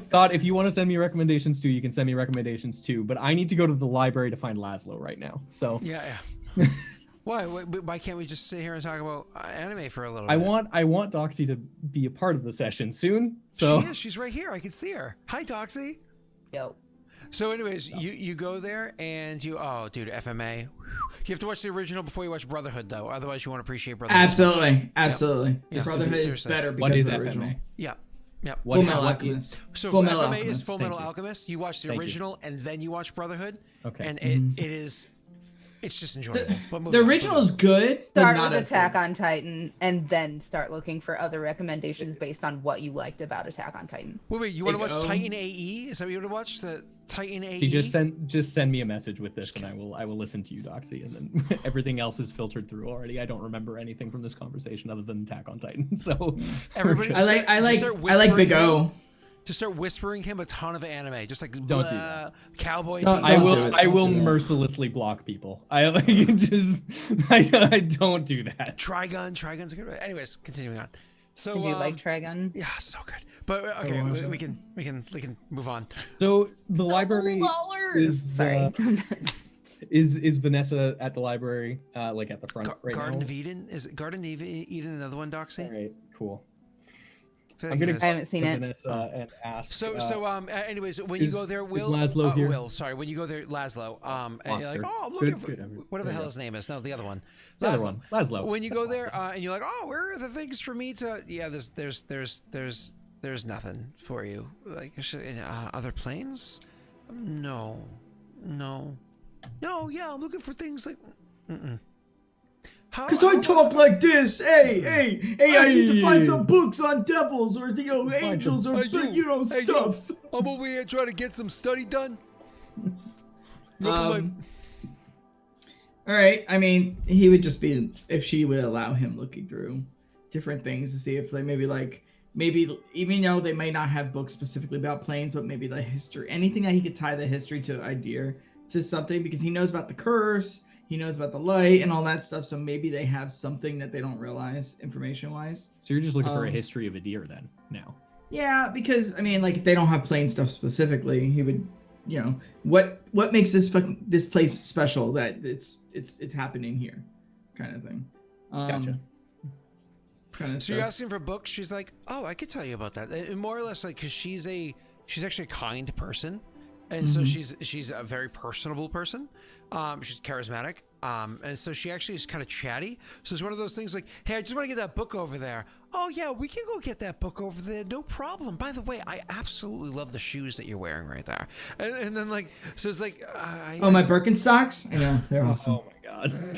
Scott, if you want to send me recommendations too, you can send me recommendations too. But I need to go to the library to find Laszlo right now. So Yeah. Why can't we just sit here and talk about anime for a little I bit? want Doxy to be a part of the session soon. So She is. She's right here. I can see her. Hi, Doxy. Yo. So, anyways, you go there and oh, dude, FMA. You have to watch the original before you watch Brotherhood, though. Otherwise, you won't appreciate Brotherhood. Absolutely. Yeah. Brotherhood is Seriously. better What because is of the FMA? original. Yeah. Full Metal Alchemist. So Full Metal FMA is Alchemist. Full Thank Metal you. Alchemist. You watch the Thank you. original and then you watch Brotherhood. Okay. And it is, it's just enjoyable. But The original is good, but Start not with as Attack good. on Titan and then start looking for other recommendations based on what you liked about Attack on Titan. Wait, you want to Big watch O. Titan AE? Is that what you want to watch? The Titan AE? you just send me a message with this, and I will listen to you, Doxy, and then everything else is filtered through already. I don't remember anything from this conversation other than Attack on Titan. So Everybody I like whispering Big him- O. To start whispering him a ton of anime, just like Don't do blah, cowboy. Don't- beat. don't do it. I will Don't do that. mercilessly block people. I like just I don't do that. Trigun's a good. Anyways, continuing on. So Did you like Trigun? Yeah, so good. But okay, watched we can move on. So the library is Sorry. is Vanessa at the library, like at the front right Garden now? of Eden, is it Garden of Eden another one, Doxy? All right, cool. I feel I'm like gonna it I is. haven't seen to it. Vanessa and ask. Anyways, when you is- go there, is Will Laszlo here? Will, sorry, when you go there, Laszlo, and you're like, Oscar. oh, I'm looking Good, for good, whatever the there you hell go. his name is. No, the other one. The other one, Laszlo. When you go there, and you're like, oh, where are the things for me to? Yeah, there's nothing for you. Like other planes? No. Yeah, I'm looking for things like. Because I talk like this. Hey, I need to find some books on devils or angels or stuff. I'm over here trying to get some study done. All right. I mean, he would just be if she would allow him looking through different things to see if they maybe even though they may not have books specifically about planes, but maybe the history, anything that he could tie the history to idea to something, because he knows about the curse, he knows about the light and all that stuff. So maybe they have something that they don't realize information wise. So you're just looking for a history of a deer then now. Yeah, because I mean, like if they don't have plane stuff specifically, he would, what makes this place special that it's happening here, kind of thing. Gotcha. Kind of So you're asking for books? She's like, oh, I could tell you about that. And more or less, like, because she's actually a kind person, and so she's a very personable person. She's charismatic, and so she actually is kind of chatty. So it's one of those things like, hey, I just want to get that book over there. Oh yeah, we can go get that book over there, no problem. By the way, I absolutely love the shoes that you're wearing right there. And then like, so it's like, my Birkenstocks? Yeah, they're awesome. Oh my god.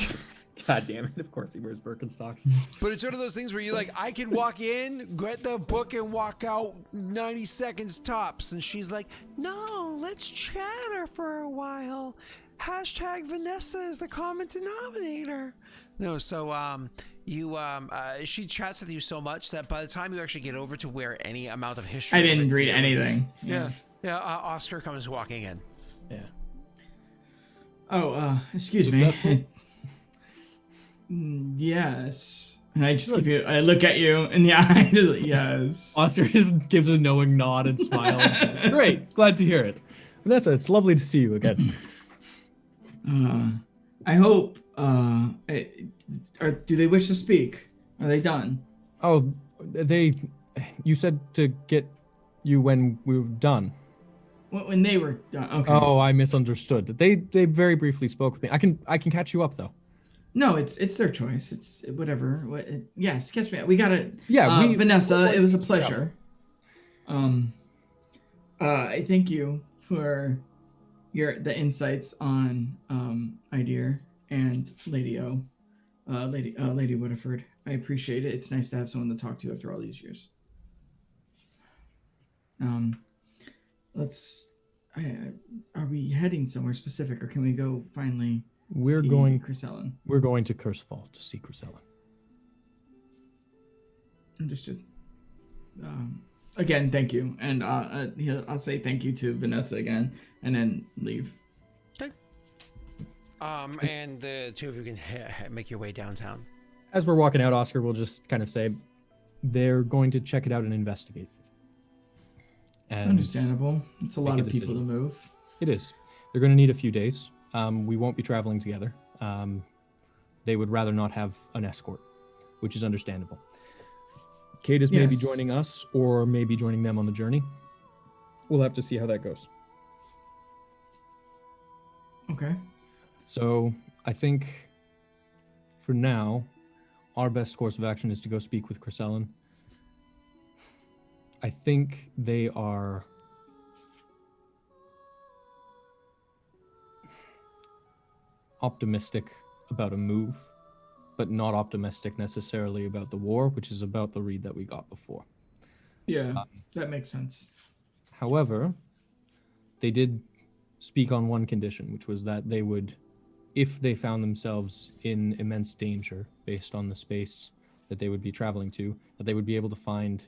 God damn it! Of course he wears Birkenstocks. But it's one of those things where you're like, I can walk in, get the book, and walk out 90 seconds tops. And she's like, no, let's chatter for a while. Hashtag Vanessa is the common denominator. No, so she chats with you so much that by the time you actually get over to where any amount of history, I didn't read anything. Yeah. Oscar comes walking in. Yeah. Oh, excuse me. Yes. And I just I look at you in the eye, just like, yes. Oscar just gives a knowing nod and smile. Great, glad to hear it. Vanessa, it's lovely to see you again. I hope. Do they wish to speak? Are they done? Oh, you said to get you when we were done. When they were done. Okay. Oh, I misunderstood. They very briefly spoke with me. I can catch you up though. No, it's their choice. It's whatever. Yeah, sketch me. We gotta. Yeah, Vanessa, it was a pleasure. I thank you for the insights on Idea and Lady Lady Woodiford. I appreciate it. It's nice to have someone to talk to after all these years. Are we heading somewhere specific, or can we go finally We're see going Chrysalin? We're going to Cursefall to see Chrysalin. Understood. Again, thank you, and I'll say thank you to Vanessa again, and then leave. Okay. And the two of you can make your way downtown. As we're walking out, Oscar will just kind of say, they're going to check it out and investigate. And Understandable. It's a lot of people to decision. move. It is. They're going to need a few days. We won't be traveling together. They would rather not have an escort, which is understandable. Kate is maybe joining us or maybe joining them on the journey. We'll have to see how that goes. Okay. So I think for now, our best course of action is to go speak with Chrysalin. I think they are optimistic about a move, but not optimistic necessarily about the war, which is about the read that we got before. Yeah, that makes sense. However, they did speak on one condition, which was that they would, if they found themselves in immense danger based on the space that they would be traveling to, that they would be able to find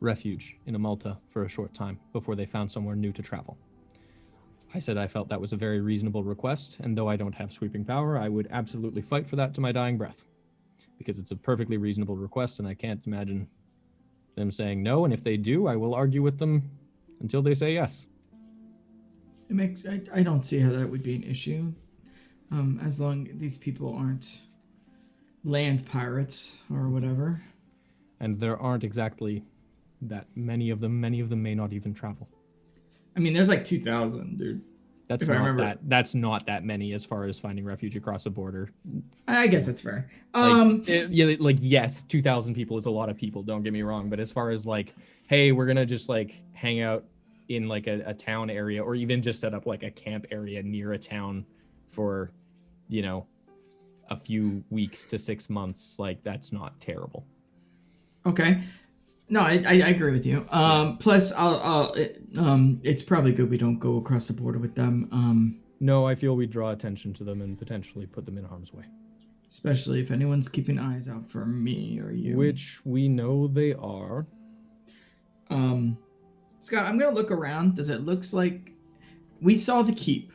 refuge in Amulta for a short time before they found somewhere new to travel. I said I felt that was a very reasonable request, and though I don't have sweeping power, I would absolutely fight for that to my dying breath, because it's a perfectly reasonable request, and I can't imagine them saying no, and if they do, I will argue with them until they say yes. It makes I don't see how that would be an issue, as long as these people aren't land pirates or whatever. And there aren't exactly that many of them. Many of them may not even travel. I mean, there's like 2,000, dude. That's not that many as far as finding refuge across a border. I guess that's fair. Yes, 2,000 people is a lot of people, don't get me wrong, but as far as like, hey, we're gonna just like hang out in like a town area, or even just set up like a camp area near a town for, a few weeks to 6 months, like that's not terrible. Okay. No, I agree with you. Plus, it's probably good we don't go across the border with them. No, I feel we draw attention to them and potentially put them in harm's way. Especially if anyone's keeping eyes out for me or you. Which we know they are. Scott, I'm gonna look around. Does it looks like we saw the keep?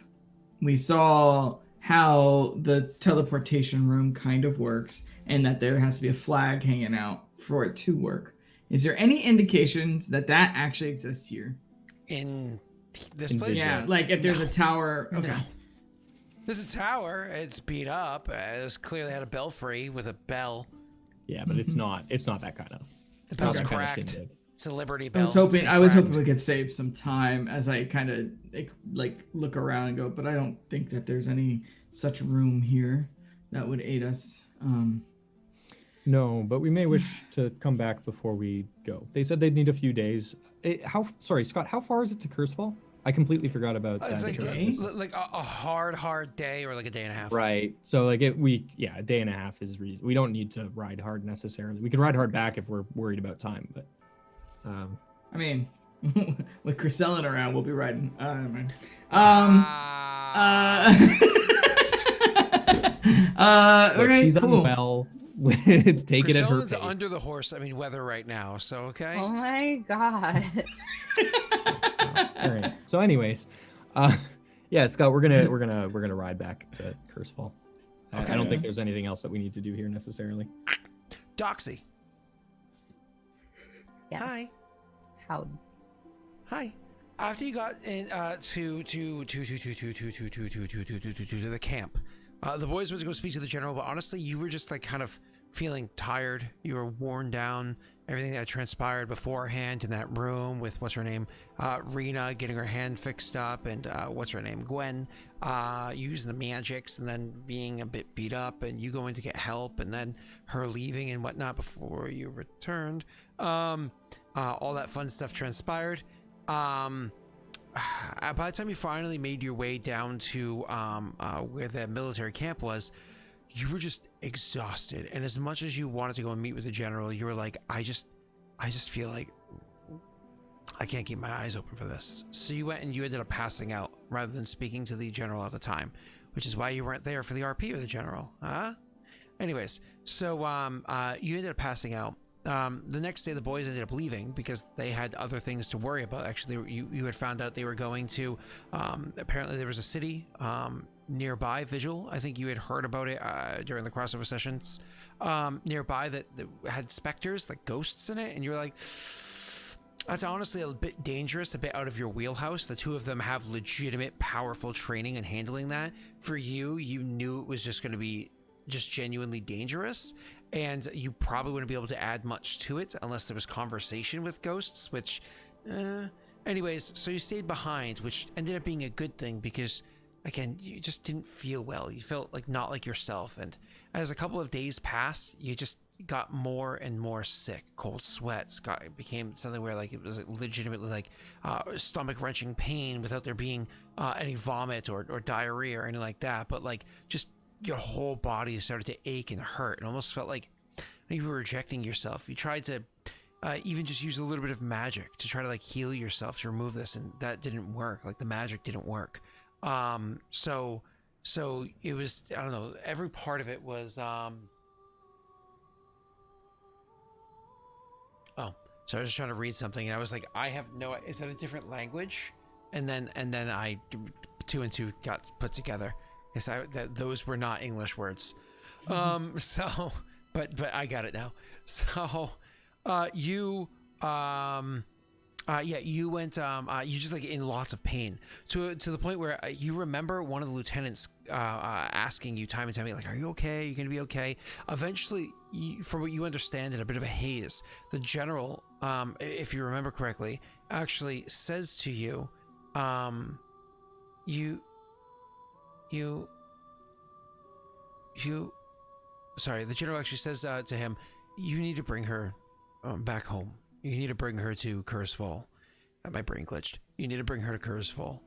We saw how the teleportation room kind of works, and that there has to be a flag hanging out for it to work. Is there any indications that actually exists here? In this place? Yeah, like if there's a tower. Okay. No. There's a tower. It's beat up. It's clearly had a belfry with a bell. Yeah, but it's not that kind of. The bell's that kind of cracked. shindig. It's a Liberty bell. I was hoping we could save some time as I kind of like look around and go, but I don't think that there's any such room here that would aid us. No, but we may wish to come back before we go. They said they'd need a few days. Sorry, Scott, how far is it to Cursefall? I completely forgot about that. It's like a hard day, or like a day and a half. Right. So like a day and a half is reason. We don't need to ride hard necessarily. We could ride hard back if we're worried about time, but I mean, with Chrysalin around, we'll be riding. Okay, she's cool. on the bell. Take it at her pace. under the horse. weather right now. So okay. Oh my god. All right. So, anyways, yeah, Scott, we're gonna ride back to Cursefall. Okay. I don't think there's anything else that we need to do here necessarily. Doxy. Yes. Hi. How? Hi. After you got in to the camp, the boys went to go speak to the general, but honestly, you were just like kind of feeling tired. You were worn down. Everything that transpired beforehand in that room with what's her name, Rena getting her hand fixed up, and what's her name, Gwen, using the magics, and then being a bit beat up, and you going to get help, and then her leaving and whatnot before you returned. All that fun stuff transpired. by the time you finally made your way down to where the military camp was, you were just exhausted. And as much as you wanted to go and meet with the general, you were like, I just feel like I can't keep my eyes open for this. So you went and you ended up passing out rather than speaking to the general at the time, which is why you weren't there for the RP or the general. Anyways, so you ended up passing out. The next day, the boys ended up leaving because they had other things to worry about. Actually, you had found out they were going to, apparently there was a city nearby, Vigil. I think you had heard about it during the crossover sessions nearby that had specters, like ghosts in it. And you're like, that's honestly a bit dangerous, a bit out of your wheelhouse. The two of them have legitimate, powerful training in handling that. For you, you knew it was just going to be just genuinely dangerous, and you probably wouldn't be able to add much to it unless there was conversation with ghosts, which anyways, so you stayed behind, which ended up being a good thing because again, you just didn't feel well. You felt like not like yourself, and as a couple of days passed, you just got more and more sick. Cold sweats became something where like it was legitimately like stomach wrenching pain without there being any vomit or diarrhea or anything like that, but like just your whole body started to ache and hurt. It almost felt like you were rejecting yourself. You tried to even just use a little bit of magic to try to like heal yourself to remove this, and that didn't work. Like the magic didn't work. So it was, I don't know, every part of it was so I was just trying to read something and I was like, I have no, is that a different language? And then I, 2 and 2 got put together. Those were not English words. So, but I got it now. So, you went, you just like in lots of pain to the point where you remember one of the lieutenants, asking you time and time again, like, are you okay? Are you going to be okay? Eventually, from what you understand in a bit of a haze, the general, if you remember correctly, actually says to you, the general actually says to him, you need to bring her back home. You need to bring her to Kurzfall. My brain glitched. You need to bring her to Kurzfall.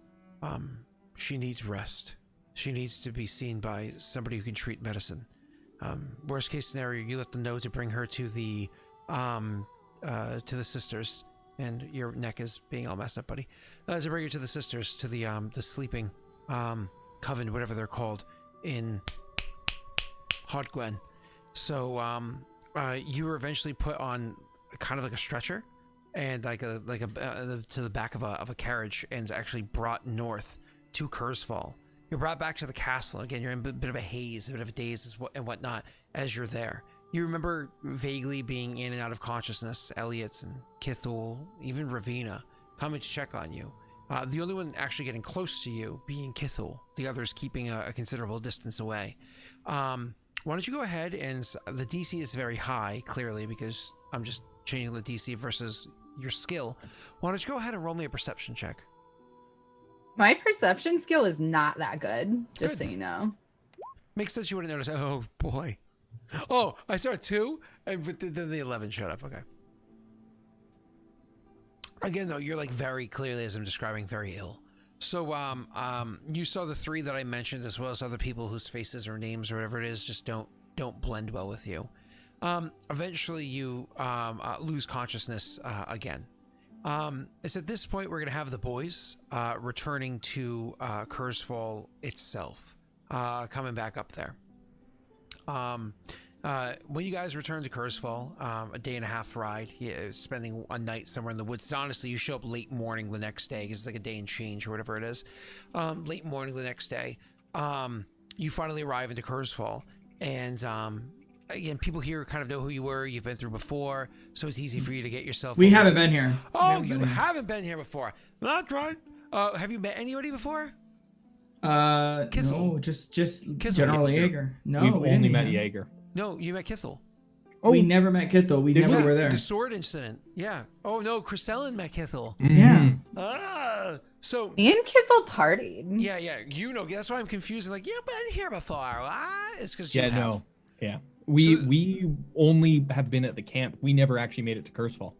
She needs rest. She needs to be seen by somebody who can treat medicine. Worst case scenario, you let them know to bring her to the sisters. And your neck is being all messed up, buddy. To bring her to the sisters, to the sleeping coven, whatever they're called, in Hodgwen. So you were eventually put on kind of like a stretcher and like a to the back of a carriage and actually brought north to Kurzfall. You're brought back to the castle. Again, you're in a bit of a haze, a bit of a daze and whatnot as you're there. You remember vaguely being in and out of consciousness, Elliot and Kithul, even Ravina, coming to check on you. The only one actually getting close to you being Kithul, the others keeping a considerable distance away. Why don't you go ahead, and the DC is very high, clearly, because I'm just changing the DC versus your skill. Why don't you go ahead and roll me a perception check? My perception skill is not that good, just so you know. Makes sense you wouldn't notice. Oh, boy. Oh, I saw 2, and then the 11 showed up. Okay. Again, though, you're like very clearly, as I'm describing, very ill. So, you saw the 3 that I mentioned, as well as other people whose faces or names or whatever it is just don't blend well with you. Eventually, you lose consciousness again. It's at this point we're going to have the boys returning to Kurzfall itself, coming back up there. When you guys return to Kurzfall, a day and a half ride, spending a night somewhere in the woods. Honestly, you show up late morning the next day because it's like a day and change or whatever it is. Late morning the next day, you finally arrive into Kurzfall, and again, people here kind of know who you were. You've been through before, so it's easy for you to get yourself. We haven't been here. Oh, you haven't been here before. That's right. Have you met anybody before? No, just General Jaeger. No, we've we only didn't met meet him. Jaeger. No, you met Kithel. Oh. We never met Kithel. We never were there. The sword incident. Yeah. Oh no, Chrysellen met Kithel. Yeah. So me and Kithel partied. Yeah. You know, that's why I'm confused. I'm like, you've been here before. It's because We only have been at the camp. We never actually made it to Kurzfall.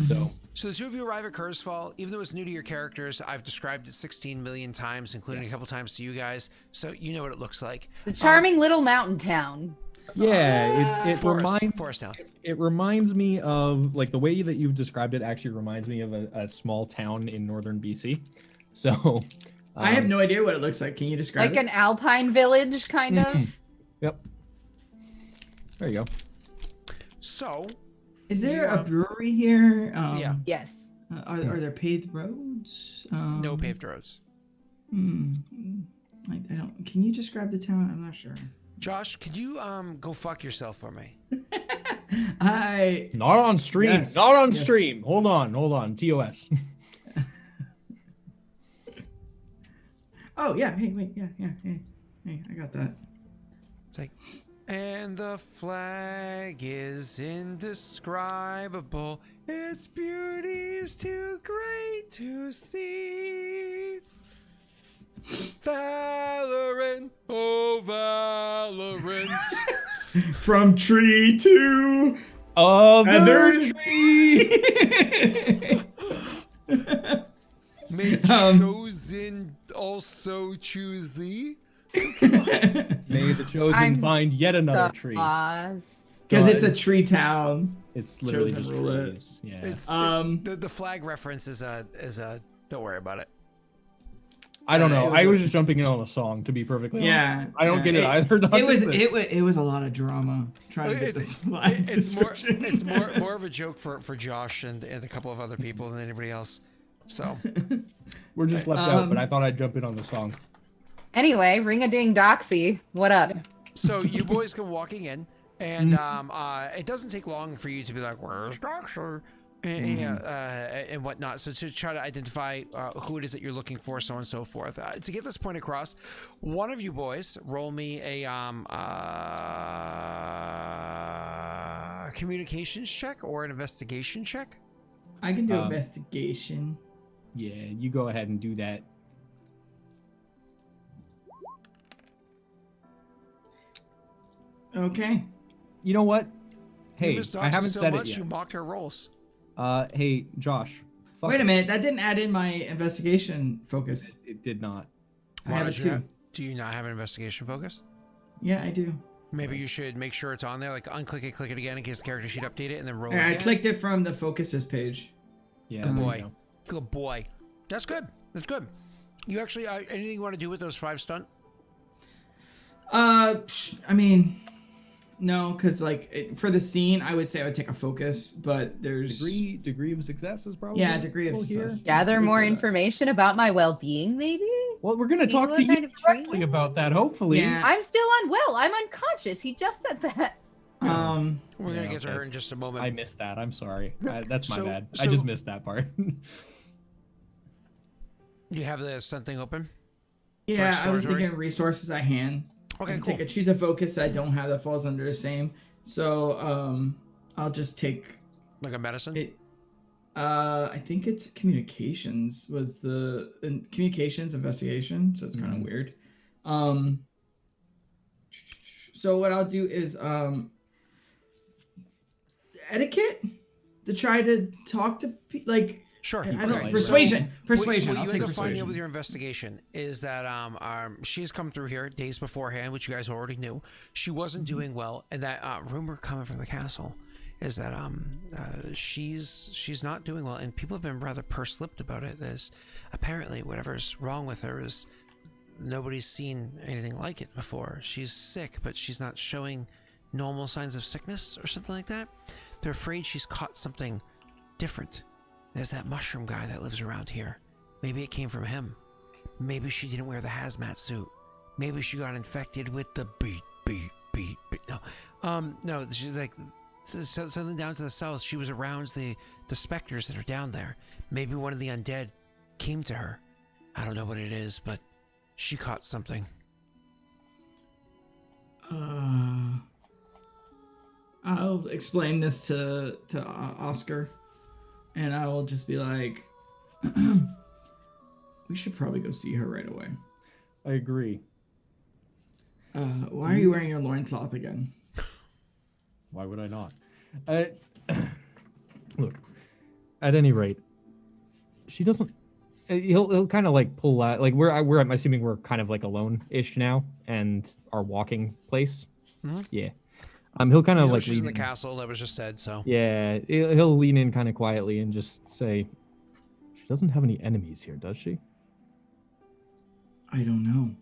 So So the two of you arrive at Kurzfall. Even though it's new to your characters, I've described it 16 million times, including a couple times to you guys, so you know what it looks like. The charming little mountain town. yeah, it reminds Forest Town. it reminds me of like the way that you've described it. Actually, reminds me of a small town in northern BC. So I have no idea what it looks like. Can you describe Like it? an alpine village, kind of. Yep. There you go. So, Is there a brewery here? yeah, Yes. Are there paved roads? no paved roads. I don't. Can you describe the town? I'm not sure. Josh, could you go fuck yourself for me? Not on stream. Yes, Not on yes. stream. Hold on. TOS. Oh yeah. Hey, wait. Yeah. Hey, I got that. It's like, and the flag is indescribable. Its beauty is too great to see. Valorant, oh Valorant. From tree to Other tree. May chosen also choose thee. May the chosen I'm find yet another tree. Lost. Because it's a tree town. It's literally Chosen just rule it. trees. Yeah. It's the flag reference is a don't worry about it. I don't it know. was I a- was just jumping in on a song, to be perfectly honest. Yeah. I don't yeah. get it either. It was a lot of drama trying to get the flag It's more description. it's more of a joke for Josh and a couple of other people than anybody else. So We're just left out, but I thought I'd jump in on the song. Anyway, ring-a-ding-doxy. What up? so you boys come walking in, and it doesn't take long for you to be like, "Where's Doctor?" And whatnot. So to try to identify who it is that you're looking for, so on and so forth. To get this point across, one of you boys roll me a communications check or an investigation check. I can do investigation. Yeah, you go ahead and do that. Okay. You know what? You Hey, missed I Doxy haven't so said much, it yet. You mocked her rolls. Hey, Josh. fuck Wait a it. minute. That didn't add in my investigation focus. It did not. I have it too. Do you not have an investigation focus? Yeah, I do. Maybe you should make sure it's on there. Like unclick it, click it again in case the character sheet update it, and then roll it I again. clicked it from the focuses page. Yeah. Good there you boy. go. Good boy. That's good. That's good. You actually anything you want to do with those 5 stunt? I mean, no, because for the scene, I would say I would take a focus, but there's Degree of success is probably. degree of cool here. success. Gather We more said that. information about my well-being, maybe? Well, we're gonna Do you talk know to what you kind of directly training? about that. Hopefully. Yeah. I'm still unwell. I'm unconscious. He just said that. We're Yeah, gonna get to okay. her in just a moment. I missed that. I'm sorry. That's my So- bad. so- I just missed that part. You have the stunt thing open? Yeah, I was exploratory? thinking resources I hand. Okay, And cool. choose a focus I don't have that falls under the same. So I'll just take Like a medicine? it. I think it's communications was communications investigation. So it's kind of weird. So what I'll do is etiquette to try to talk to Sure. I don't Okay, persuasion. so Persuasion. What I'll you take end up finding out persuasion. with your investigation is that she's come through here days beforehand, which you guys already knew. She wasn't doing well, and that rumor coming from the castle is that she's not doing well, and people have been rather purse-lipped about it. There's apparently whatever's wrong with her is nobody's seen anything like it before. She's sick, but she's not showing normal signs of sickness or something like that. They're afraid she's caught something different. There's that mushroom guy that lives around here. Maybe it came from him. Maybe she didn't wear the hazmat suit. Maybe she got infected with the beat. No, she's like something down to the south. She was around the specters that are down there. Maybe one of the undead came to her. I don't know what it is, but she caught something. I'll explain this to Oscar, and I will just be like, we should probably go see her right away. I agree. Why are you wearing your loincloth again? Why would I not? Look, At any rate, she doesn't. He'll kind of like pull out. Like I'm assuming we're kind of like alone-ish now, and our walking place. Mhm. Yeah. He'll kind of like she's in lean the in. castle. That was just said. So Yeah, he'll lean in kind of quietly and just say, "She doesn't have any enemies here, does she?" I don't know.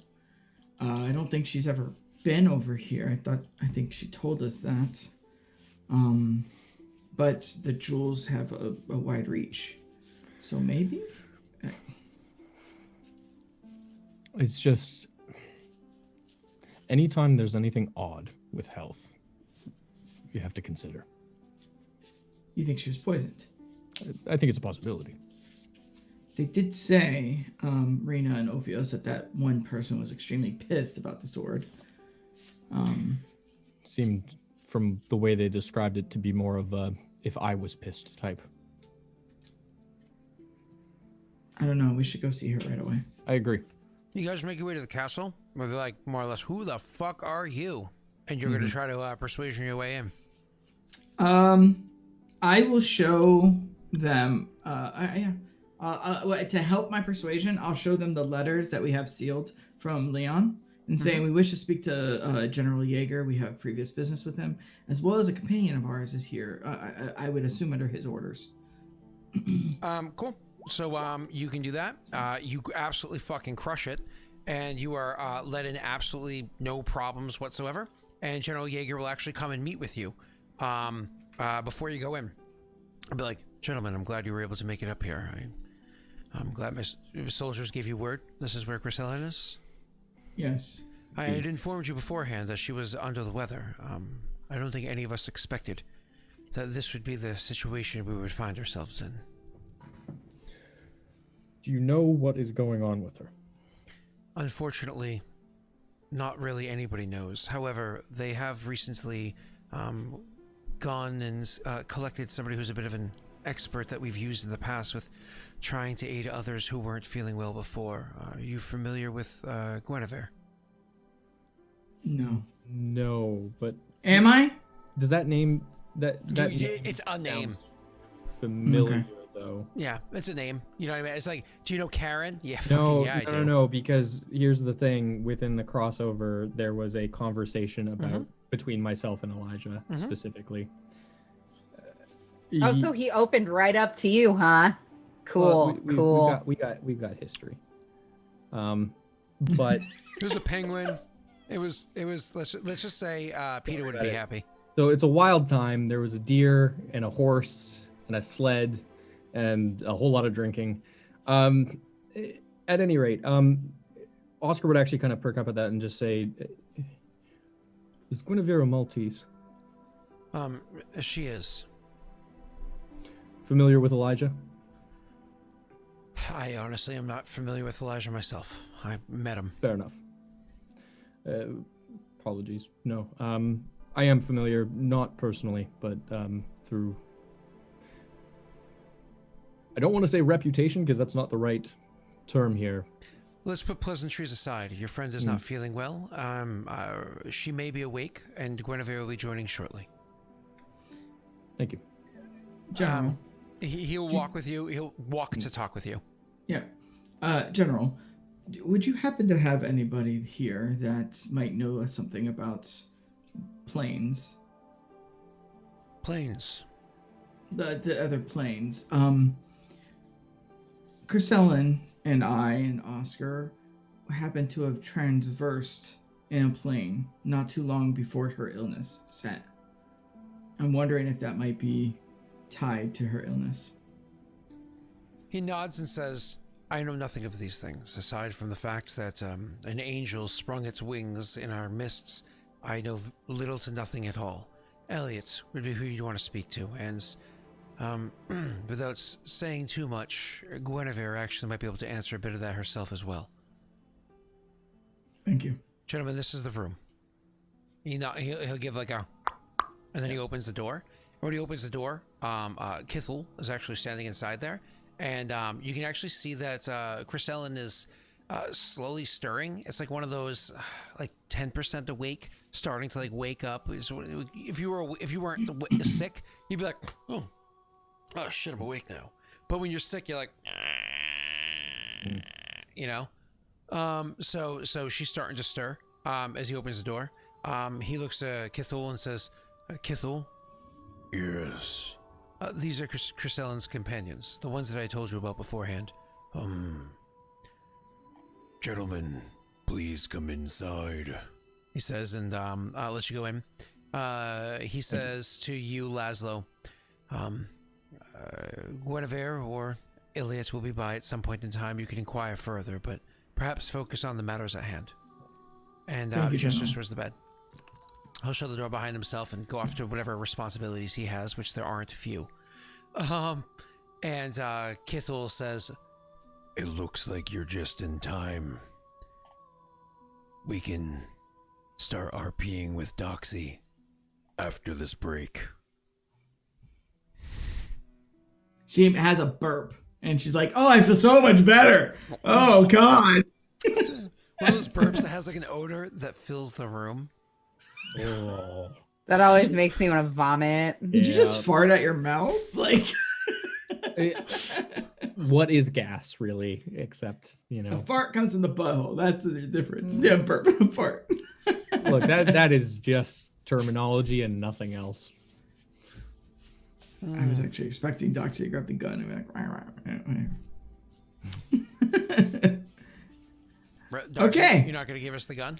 I don't think she's ever been over here. I think she told us that. But the jewels have a wide reach, so maybe. It's just anytime there's anything odd with health, you have to consider. You think she was poisoned? I think it's a possibility. They did say, Rena and Ophios, that one person was extremely pissed about the sword. Seemed, from the way they described it, to be more of a if I was pissed type. I don't know. We should go see her right away. I agree. you guys make your way to the castle, where they're like, more or less, who the fuck are you? And you're going to try to persuasion your way in. I will show them. To help my persuasion, I'll show them the letters that we have sealed from Leon, and saying we wish to speak to General Jaeger. We have previous business with him, as well as a companion of ours is here. I would assume under his orders. Cool. So you can do that. You absolutely fucking crush it, and you are let in absolutely no problems whatsoever. And General Jaeger will actually come and meet with you before you go in. I'll be like, gentlemen, I'm glad you were able to make it up here. I'm glad my soldiers gave you word. This is where Griselda is. Yes. I had informed you beforehand that she was under the weather. I don't think any of us expected that this would be the situation we would find ourselves in. Do you know what is going on with her? Unfortunately, not really anybody knows. However, they have recently gone and collected somebody who's a bit of an expert that we've used in the past with trying to aid others who weren't feeling well before. Are you familiar with Guinevere? No. No, but Am I? does that name It's a name. familiar though? Yeah, it's a name. You know what I mean? It's like, do you know Karen? Yeah, No, fucking yeah, I do. no, because here's the thing. Within the crossover, there was a conversation about between myself and Elijah specifically. Oh, so he opened right up to you, huh? Cool, Well, cool. We've got history. But It was a penguin. It was. Let's just say Peter would be happy. so it's a wild time. There was a deer and a horse and a sled and a whole lot of drinking. At any rate, Oscar would actually kind of perk up at that and just say, "Is Guinevere a Maltese? She is. Familiar with Elijah?" I honestly am not familiar with Elijah myself. I met him. Fair enough. Apologies. No. I am familiar, not personally, but through. I don't want to say reputation because that's not the right term here. Let's put pleasantries aside. Your friend is not feeling well. She may be awake, and Guinevere will be joining shortly. Thank you. General. He'll walk with you. He'll walk to talk with you. Yeah. General, would you happen to have anybody here that might know something about planes? Planes. The other planes. Crisellan and I and Oscar happened to have transversed in a plane not too long before her illness set. I'm wondering if that might be tied to her illness. He nods and says, I know nothing of these things, aside from the fact that an angel sprung its wings in our mists. I know little to nothing at all. Elliot would be who you'd want to speak to, and without saying too much, Guinevere actually might be able to answer a bit of that herself as well. Thank you. Gentlemen, this is the room. He'll give like a, and then he opens the door. When he opens the door, Kithel is actually standing inside there, and you can actually see that Crisellan is slowly stirring. It's like one of those, like 10% awake, starting to like wake up. If you weren't sick, you'd be like, oh, oh shit, I'm awake now. But when you're sick, you're like, you know. So she's starting to stir. As he opens the door, he looks at Kithul and says, "Kithul, Yes. these are Chrysalin's companions, the ones that I told you about beforehand." Gentlemen, please come inside. He says, and I'll let you go in. He says to you, Laszlo, Guinevere or Iliad will be by at some point in time. You can inquire further, but perhaps focus on the matters at hand. And gestures towards the bed. He'll shut the door behind himself and go off to whatever responsibilities he has, which there aren't a few. And Kithul says, It looks like you're just in time. We can start RPing with Doxy after this break. She has a burp, and she's like, "Oh, I feel so much better. Oh God." one of those burps that has like an odor that fills the room. Oh. That always makes me want to vomit. Did you just fart out your mouth? Like, What is gas, really? Except, you a know. fart comes from the butthole. That's the difference. Yeah, burp and a fart. Look, that is just terminology and nothing else. I was actually expecting Doxy to grab the gun and be like, Darcy, Okay. You're not going to give us the gun?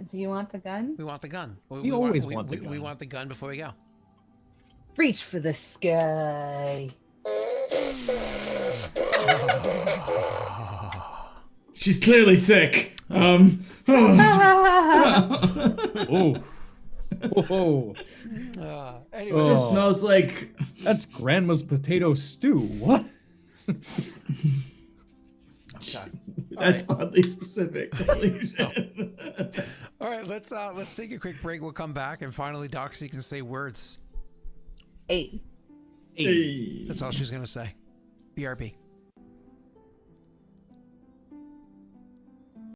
Do you want the gun? We want the gun. We always want the We gun. want the gun before we go. Reach for the sky. She's clearly sick. Oh. Whoa. Anyway, Oh. This smells like That's grandma's potato stew. What? that's oddly specific. Holy shit. all right, let's take a quick break. We'll come back and finally Doxy can say words. 8. Hey. That's all she's gonna say. BRB.